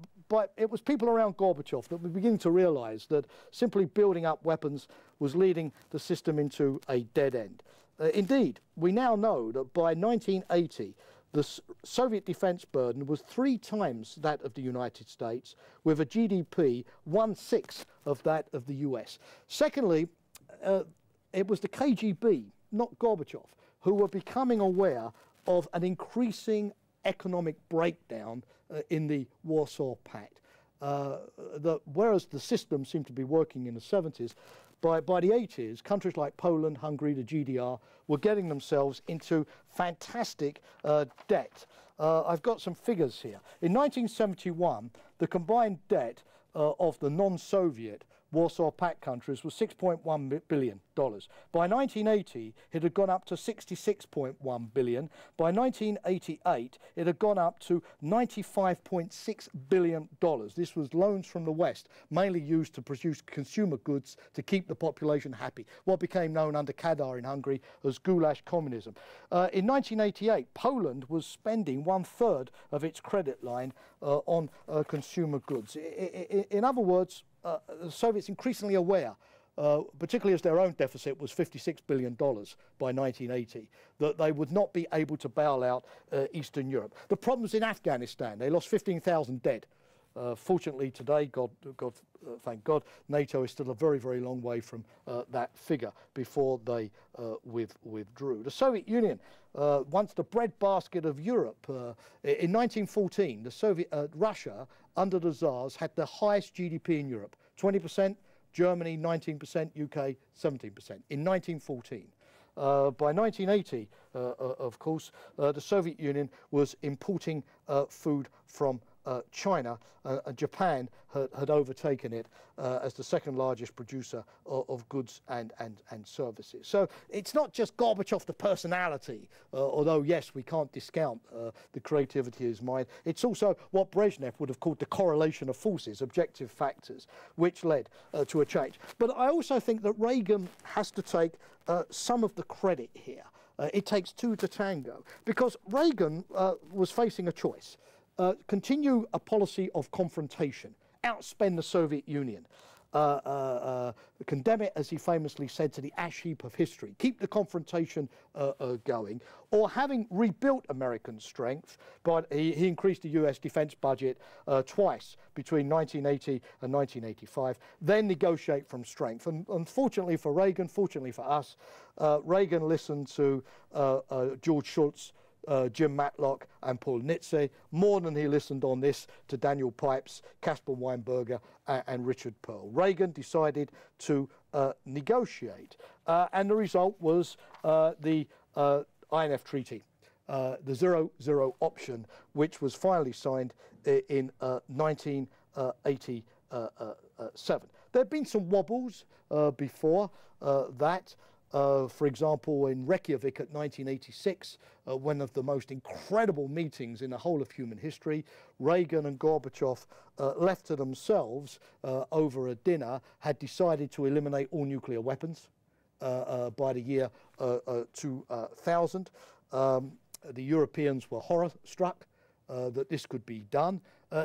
it was people around Gorbachev that were beginning to realize that simply building up weapons was leading the system into a dead end. Indeed, we now know that by 1980, the Soviet defense burden was 3 times that of the United States, with a GDP 1/6 of that of the US. Secondly, it was the KGB, not Gorbachev, who were becoming aware of an increasing economic breakdown in the Warsaw Pact. Whereas the system seemed to be working in the 70s, by the 80s, countries like Poland, Hungary, the GDR were getting themselves into fantastic debt. I've got some figures here. In 1971, the combined debt of the non-Soviet Warsaw Pact countries was $6.1 billion. By 1980, it had gone up to $66.1 billion. By 1988, it had gone up to $95.6 billion. This was loans from the West, mainly used to produce consumer goods to keep the population happy, what became known under Kadar in Hungary as goulash communism. In 1988, Poland was spending 1/3 of its credit line on consumer goods. In other words, the Soviets increasingly aware, particularly as their own deficit was $56 billion by 1980, that they would not be able to bail out Eastern Europe. The problems in Afghanistan, they lost 15,000 dead. Fortunately today, thank God, NATO is still a very, very long way from that figure before they withdrew. The Soviet Union, once the breadbasket of Europe, in 1914, Russia, under the Tsars, had the highest GDP in Europe, 20%, Germany 19%, UK 17%, in 1914. By 1980, of course, the Soviet Union was importing food from China. Japan had overtaken it as the second largest producer of goods and services. So it's not just Gorbachev the personality, although yes, we can't discount the creativity of his mind. It's also what Brezhnev would have called the correlation of forces, objective factors, which led to a change. But I also think that Reagan has to take some of the credit here. It takes 2 to tango, because Reagan was facing a choice. Continue a policy of confrontation, outspend the Soviet Union, condemn it, as he famously said, to the ash heap of history, keep the confrontation going, or having rebuilt American strength, but he increased the US defense budget twice between 1980 and 1985, then negotiate from strength. And unfortunately for Reagan, fortunately for us, Reagan listened to George Shultz, Jim Matlock and Paul Nitze, more than he listened on this to Daniel Pipes, Caspar Weinberger and Richard Pearl. Reagan decided to negotiate, and the result was the INF Treaty, the 0-0 option, which was finally signed in 1987. There had been some wobbles before that. For example, in Reykjavik at 1986, one of the most incredible meetings in the whole of human history, Reagan and Gorbachev, left to themselves over a dinner, had decided to eliminate all nuclear weapons by the year 2000. The Europeans were horror-struck that this could be done.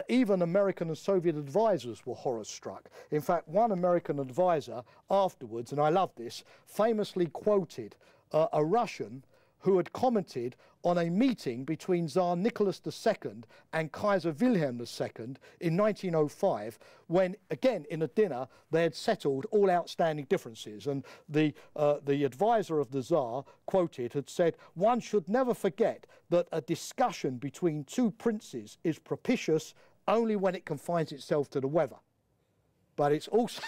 Even American and Soviet advisors were horror-struck. In fact, one American advisor afterwards, and I love this, famously quoted a Russian who had commented on a meeting between Tsar Nicholas II and Kaiser Wilhelm II in 1905, when, again, in a dinner, they had settled all outstanding differences. And the advisor of the Tsar, quoted, had said, "One should never forget that a discussion between two princes is propitious only when it confines itself to the weather. But it's also,"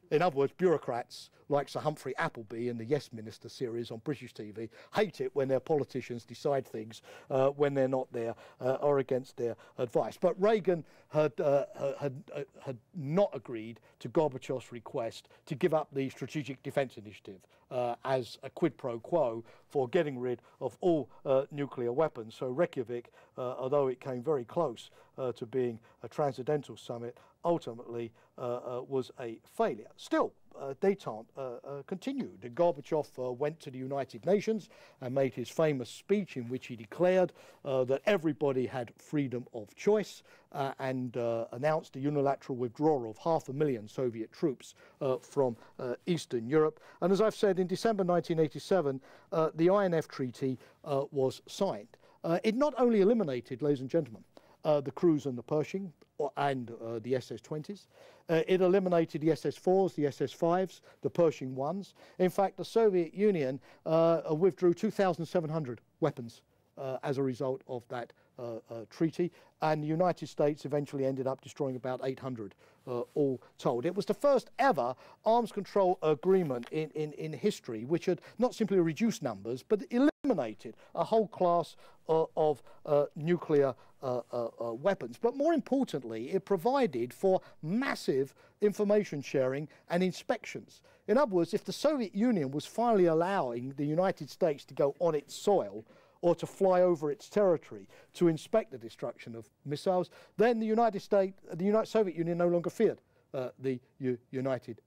in other words, bureaucrats like Sir Humphrey Appleby in the Yes Minister series on British TV hate it when their politicians decide things when they're not there or against their advice. But Reagan had not agreed to Gorbachev's request to give up the Strategic Defence Initiative as a quid pro quo for getting rid of all nuclear weapons. So Reykjavik, although it came very close to being a transcendental summit, ultimately was a failure. Still, détente continued. Gorbachev went to the United Nations and made his famous speech in which he declared that everybody had freedom of choice and announced a unilateral withdrawal of 500,000 Soviet troops from Eastern Europe. And as I've said, in December 1987, the INF Treaty was signed. It not only eliminated, ladies and gentlemen, the Cruise and the Pershing and the SS20s. It eliminated the SS4s, the SS5s, the Pershing 1s. In fact, the Soviet Union withdrew 2,700 weapons as a result of that treaty, and the United States eventually ended up destroying about 800 all told. It was the first ever arms control agreement in history which had not simply reduced numbers but eliminated a whole class of nuclear weapons. But more importantly, it provided for massive information sharing and inspections. In other words, if the Soviet Union was finally allowing the United States to go on its soil or to fly over its territory to inspect the destruction of missiles, then the Soviet Union no longer feared the United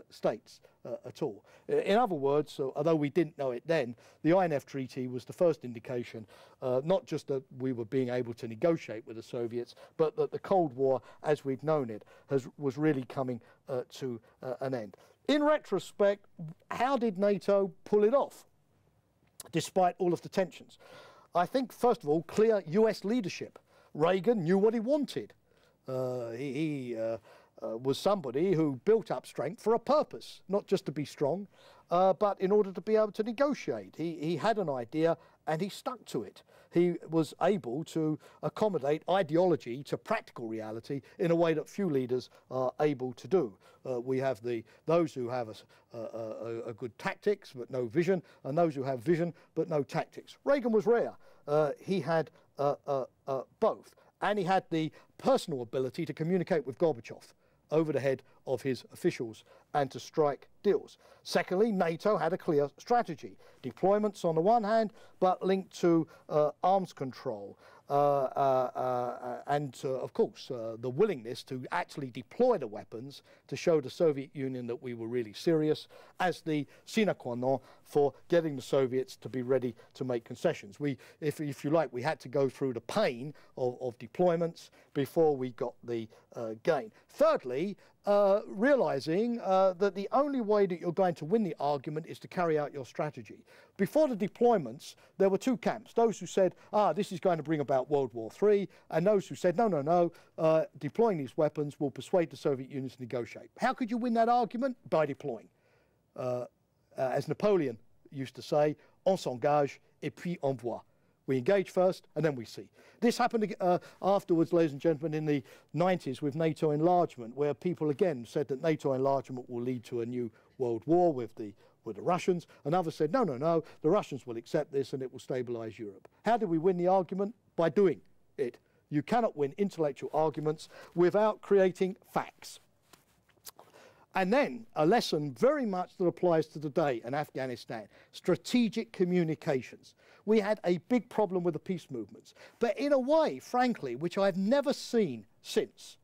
States at all. In other words, although we didn't know it then, the INF Treaty was the first indication, not just that we were being able to negotiate with the Soviets, but that the Cold War, as we'd known it, was really coming to an end. In retrospect, how did NATO pull it off, despite all of the tensions? I think, first of all, clear US leadership. Reagan knew what he wanted. He was somebody who built up strength for a purpose, not just to be strong, but in order to be able to negotiate. He had an idea and he stuck to it. He was able to accommodate ideology to practical reality in a way that few leaders are able to do. We have those who have a good tactics but no vision, and those who have vision but no tactics. Reagan was rare. He had both, and he had the personal ability to communicate with Gorbachev over the head of his officials and to strike deals. Secondly, NATO had a clear strategy. Deployments on the one hand, but linked to arms control. And of course, the willingness to actually deploy the weapons to show the Soviet Union that we were really serious as the sine qua non for getting the Soviets to be ready to make concessions. If you like, we had to go through the pain of deployments before we got the gain. Thirdly, realizing that the only way that you're going to win the argument is to carry out your strategy. Before the deployments, there were two camps. Those who said, this is going to bring about World War III, and those who said, no, deploying these weapons will persuade the Soviet Union to negotiate. How could you win that argument? By deploying. As Napoleon used to say, on s'engage et puis on voit. We engage first and then we see. This happened afterwards, ladies and gentlemen, in the 90s with NATO enlargement, where people again said that NATO enlargement will lead to a new world war with the Russians, and others said, no, the Russians will accept this and it will stabilize Europe. How did we win the argument? By doing it. You cannot win intellectual arguments without creating facts. And then a lesson very much that applies to today in Afghanistan, strategic communications. We had a big problem with the peace movements, but in a way, frankly, which I've never seen since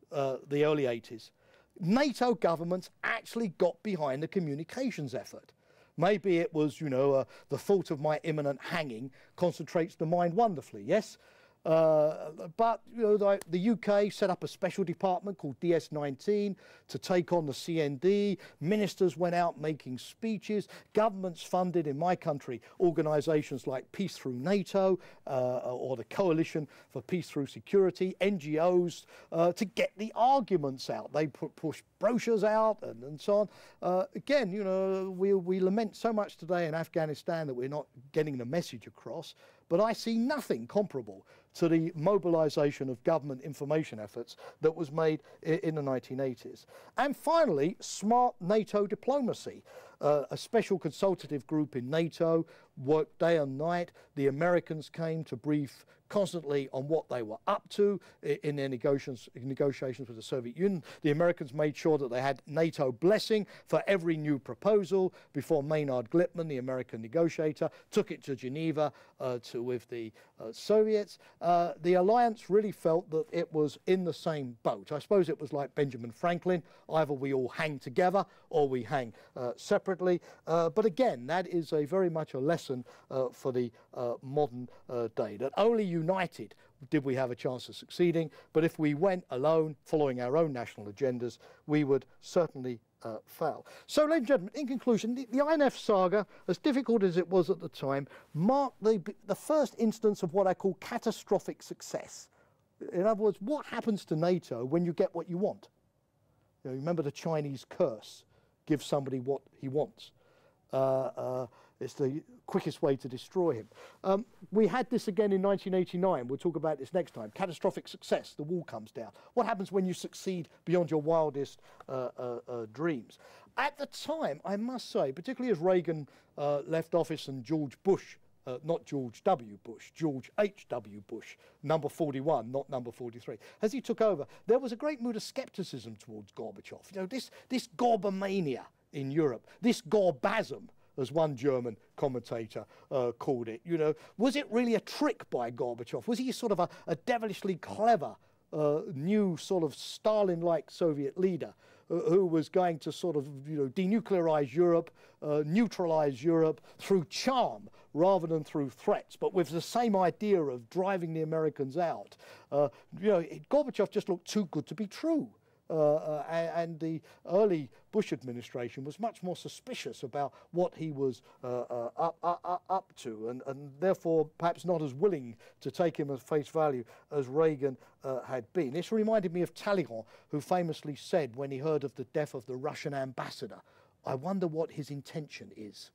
the early 80s, NATO governments actually got behind the communications effort. Maybe it was, the thought of my imminent hanging concentrates the mind wonderfully, yes? But you know, the UK set up a special department called DS19 to take on the CND. Ministers went out making speeches. Governments funded, in my country, organisations like Peace Through NATO or the Coalition for Peace Through Security, NGOs, to get the arguments out. They pushed brochures out and so on. Again, you know, we lament so much today in Afghanistan that we're not getting the message across, but I see nothing comparable to the mobilization of government information efforts that was made in the 1980s. And finally, smart NATO diplomacy. A special consultative group in NATO worked day and night. The Americans came to brief constantly on what they were up to in their negotiations with the Soviet Union. The Americans made sure that they had NATO blessing for every new proposal before Maynard Glikman, the American negotiator, took it to Geneva with the Soviets. The alliance really felt that it was in the same boat. I suppose it was like Benjamin Franklin. Either we all hang together or we hang separately. But again, that is very much a lesson for the modern day, that only united did we have a chance of succeeding, but if we went alone, following our own national agendas, we would certainly fail. So, ladies and gentlemen, in conclusion, the INF saga, as difficult as it was at the time, marked the first instance of what I call catastrophic success. In other words, what happens to NATO when you get what you want? You know, remember the Chinese curse, give somebody what he wants. It's the quickest way to destroy him. We had this again in 1989. We'll talk about this next time. Catastrophic success, the wall comes down. What happens when you succeed beyond your wildest dreams? At the time, I must say, particularly as Reagan left office and George Bush, not George W. Bush, George H.W. Bush, number 41, not number 43. As he took over, there was a great mood of skepticism towards Gorbachev. You know, this Gorbamania in Europe, this Gorbasm, as one German commentator called it. You know, was it really a trick by Gorbachev? Was he sort of a devilishly clever new sort of Stalin-like Soviet leader who was going to sort of, you know, denuclearize Europe, neutralize Europe through charm rather than through threats, but with the same idea of driving the Americans out? You know, Gorbachev just looked too good to be true. And the early Bush administration was much more suspicious about what he was up to, and therefore perhaps not as willing to take him at face value as Reagan had been. This reminded me of Talleyrand, who famously said when he heard of the death of the Russian ambassador, "I wonder what his intention is."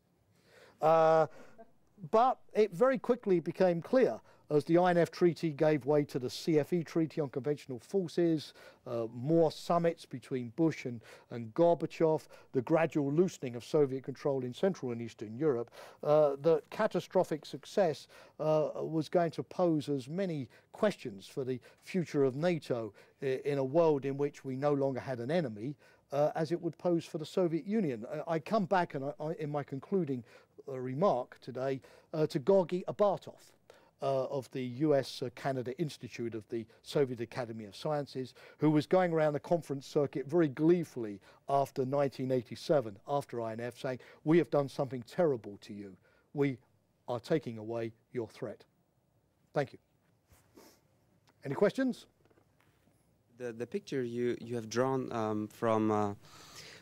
But it very quickly became clear as the INF Treaty gave way to the CFE Treaty on Conventional Forces, more summits between Bush and Gorbachev, the gradual loosening of Soviet control in Central and Eastern Europe, that catastrophic success was going to pose as many questions for the future of NATO in a world in which we no longer had an enemy, as it would pose for the Soviet Union. I come back and in my concluding remark today to Gorgy Abartov, of the US-Canada Institute of the Soviet Academy of Sciences, who was going around the conference circuit very gleefully after 1987, after INF, saying, "We have done something terrible to you. We are taking away your threat." Thank you. Any questions? The picture you have drawn from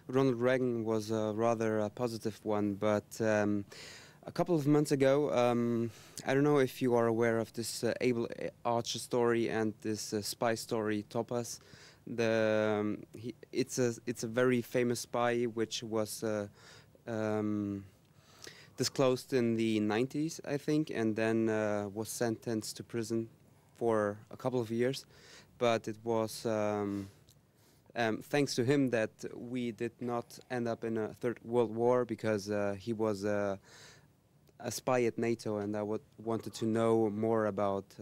Ronald Reagan was a rather positive one, but a couple of months ago, I don't know if you are aware of this Able Archer story and this spy story, Topaz. It's a very famous spy which was disclosed in the 90s, I think, and then was sentenced to prison for a couple of years. But it was thanks to him that we did not end up in a Third World War, because he was a spy at NATO, and I wanted to know more about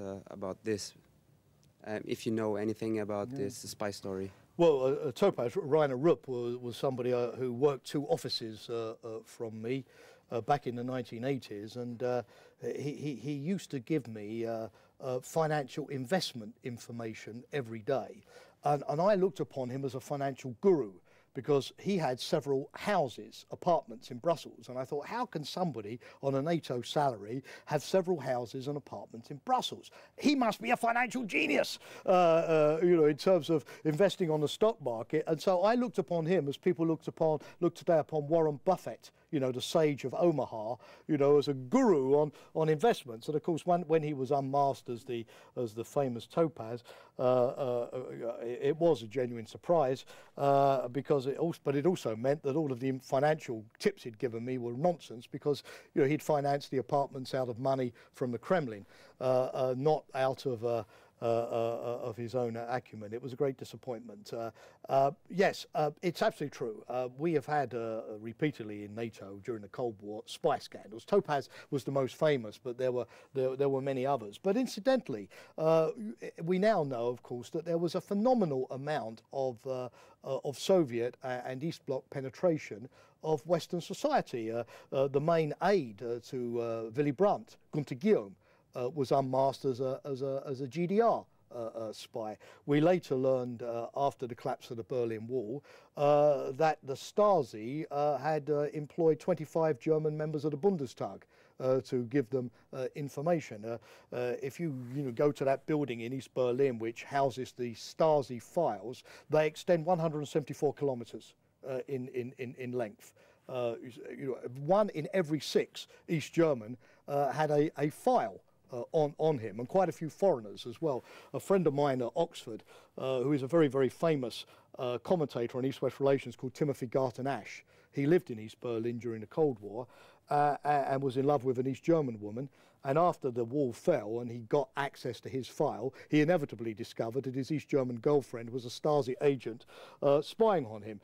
this. If you know anything about this spy story. Well, Topaz, Rainer Rupp was somebody who worked 2 offices from me back in the 1980s, and he used to give me financial investment information every day. And I looked upon him as a financial guru, because he had several houses, apartments in Brussels. And I thought, how can somebody on a NATO salary have several houses and apartments in Brussels? He must be a financial genius, you know, in terms of investing on the stock market. And so I looked upon him as people look today upon Warren Buffett, you know, the sage of Omaha, you know, as a guru on investments. And of course, when he was unmasked as the famous Topaz, it was a genuine surprise, because it also meant that all of the financial tips he'd given me were nonsense, because, you know, he'd financed the apartments out of money from the Kremlin, not out of his own acumen. It was a great disappointment. Yes, it's absolutely true. We have had repeatedly in NATO during the Cold War spy scandals. Topaz was the most famous, but there were many others. But incidentally, we now know, of course, that there was a phenomenal amount of Soviet and East Bloc penetration of Western society. The main aide to Willy Brandt, Gunther Guillaume, was unmasked as a GDR spy. We later learned, after the collapse of the Berlin Wall, that the Stasi had employed 25 German members of the Bundestag to give them information. If you go to that building in East Berlin, which houses the Stasi files, they extend 174 kilometers in length. You know, 1 in every 6 East German had a file on him, and quite a few foreigners as well. A friend of mine at Oxford, who is a very, very famous commentator on East-West relations, called Timothy Garton Ash. He lived in East Berlin during the Cold War and was in love with an East German woman. And after the wall fell and he got access to his file, he inevitably discovered that his East German girlfriend was a Stasi agent spying on him.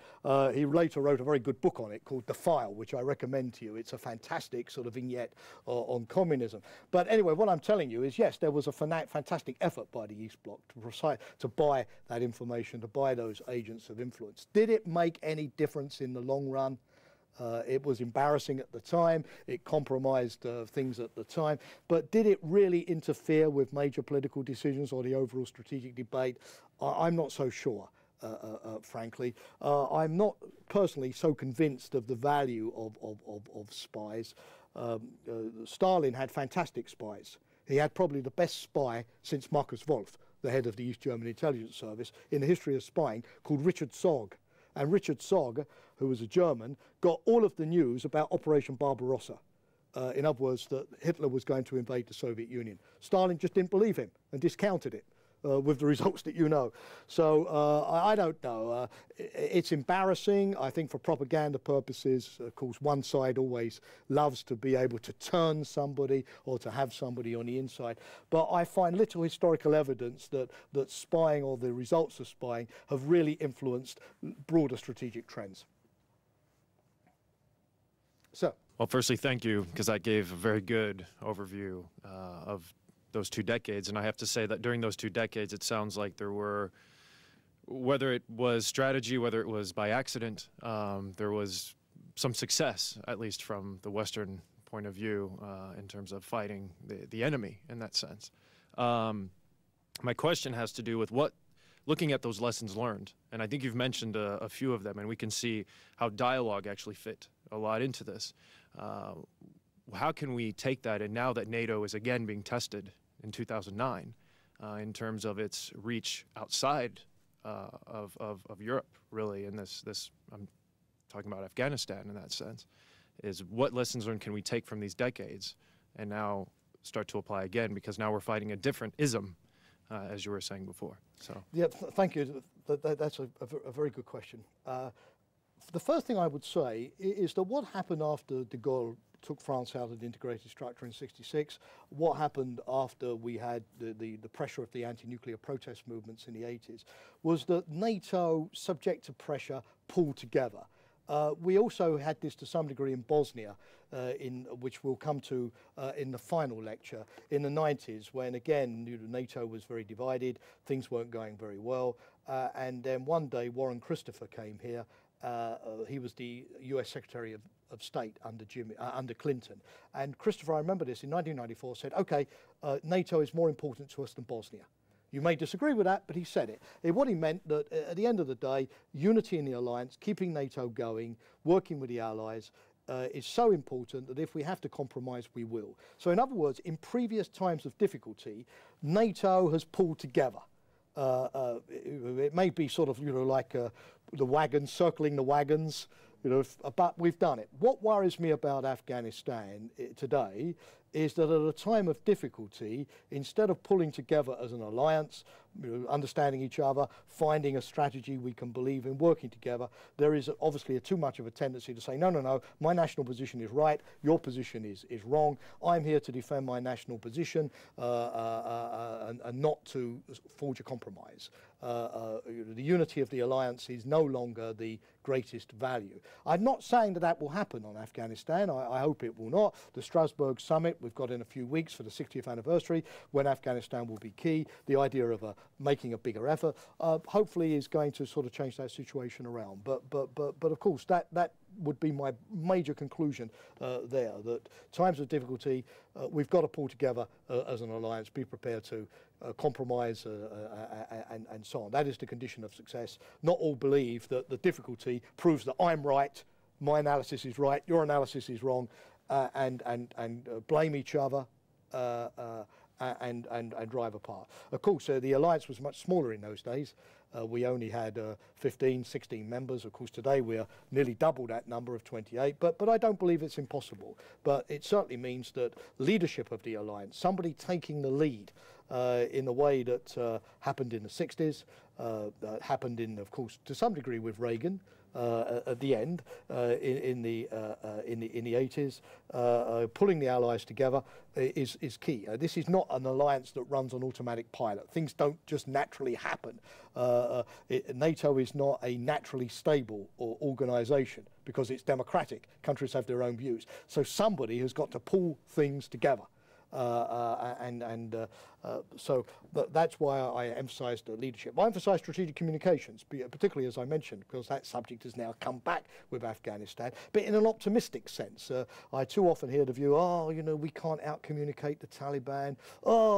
He later wrote a very good book on it called The File, which I recommend to you. It's a fantastic sort of vignette on communism. But anyway, what I'm telling you is, yes, there was a fantastic effort by the East Bloc to buy that information, to buy those agents of influence. Did it make any difference in the long run? It was embarrassing at the time, it compromised things at the time, but did it really interfere with major political decisions or the overall strategic debate? I'm not so sure, frankly. I'm not personally so convinced of the value of spies. Stalin had fantastic spies. He had probably the best spy since Marcus Wolf, the head of the East German intelligence service, in the history of spying, called Richard Sorge. And Richard Sorge, who was a German, got all of the news about Operation Barbarossa. In other words, that Hitler was going to invade the Soviet Union. Stalin just didn't believe him and discounted it with the results that you know. So I don't know. It's embarrassing, I think, for propaganda purposes. Of course, one side always loves to be able to turn somebody or to have somebody on the inside. But I find little historical evidence that spying or the results of spying have really influenced broader strategic trends. So. Well, firstly, thank you, because that gave a very good overview of those 2 decades. And I have to say that during those 2 decades, it sounds like there were, whether it was strategy, whether it was by accident, there was some success, at least from the Western point of view, in terms of fighting the enemy in that sense. My question has to do with looking at those lessons learned. And I think you've mentioned a few of them, and we can see how dialogue actually fit a lot into this. How can we take that, and now that NATO is again being tested in 2009 in terms of its reach outside of Europe, really, in this I'm talking about Afghanistan in that sense, is what lessons learned can we take from these decades and now start to apply again, because now we're fighting a different ism, as you were saying before. So yeah, thank you. That's a very good question. The first thing I would say is that what happened after de Gaulle took France out of the integrated structure in '66, what happened after we had the pressure of the anti-nuclear protest movements in the '80s, was that NATO, subject to pressure, pulled together. We also had this to some degree in Bosnia, which we'll come to in the final lecture, in the '90s, when again NATO was very divided, things weren't going very well, and then one day Warren Christopher came here. He was the US Secretary of State under Clinton. And Christopher, I remember this, in 1994 said, okay, NATO is more important to us than Bosnia. You may disagree with that, but he said it. What he meant that at the end of the day, unity in the alliance, keeping NATO going, working with the allies, is so important that if we have to compromise, we will. So in other words, in previous times of difficulty, NATO has pulled together. It may be sort of, like the wagons, circling the wagons, but we've done it. What worries me about Afghanistan today is that at a time of difficulty, instead of pulling together as an alliance, understanding each other, finding a strategy we can believe in, working together, there is obviously too much of a tendency to say, no, my national position is right, your position is wrong, I'm here to defend my national position and not to forge a compromise. The unity of the alliance is no longer the greatest value. I'm not saying that will happen on Afghanistan. I hope it will not. The Strasbourg summit we've got in a few weeks for the 60th anniversary, when Afghanistan will be key. The idea of making a bigger effort hopefully is going to sort of change that situation around. But of course that would be my major conclusion there, that times of difficulty, we've got to pull together as an alliance, be prepared to compromise and so on. That is the condition of success. Not all believe that the difficulty proves that I'm right, my analysis is right, your analysis is wrong, and blame each other and drive apart. Of course, the alliance was much smaller in those days. We only had 15, 16 members. Of course, today we are nearly double that number of 28, but I don't believe it's impossible. But it certainly means that leadership of the alliance, somebody taking the lead in the way that happened in the 60s, happened in, of course, to some degree with Reagan, at the end, in the 80s, pulling the allies together is key. This is not an alliance that runs on automatic pilot. Things don't just naturally happen. NATO is not a naturally stable organisation because it's democratic. Countries have their own views. So somebody has got to pull things together. So that's why I emphasised leadership. I emphasised strategic communications, particularly as I mentioned, because that subject has now come back with Afghanistan, but in an optimistic sense. I too often hear the view, we can't out-communicate the Taliban,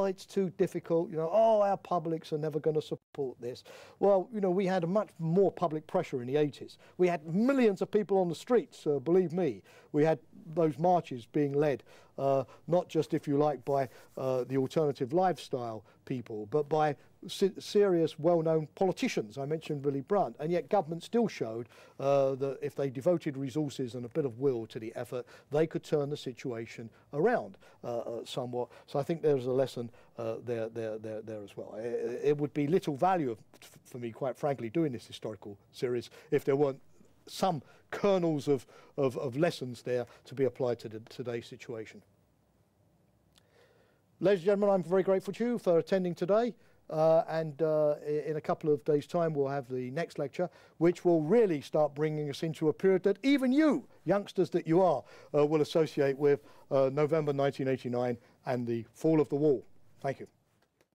it's too difficult, our publics are never going to support this. Well, we had a much more public pressure in the 80s. We had millions of people on the streets, believe me. We had those marches being led, not just, if you like, by the alternative lifestyle people, but by serious, well-known politicians. I mentioned Billy Brandt, and yet government still showed that if they devoted resources and a bit of will to the effort, they could turn the situation around somewhat. So I think there's a lesson there as well. It would be little value for me, quite frankly, doing this historical series if there weren't some kernels of lessons there to be applied to today's situation. Ladies and gentlemen, I'm very grateful to you for attending today, and in a couple of days' time we'll have the next lecture, which will really start bringing us into a period that even you, youngsters that you are, will associate with November 1989 and the fall of the wall. Thank you.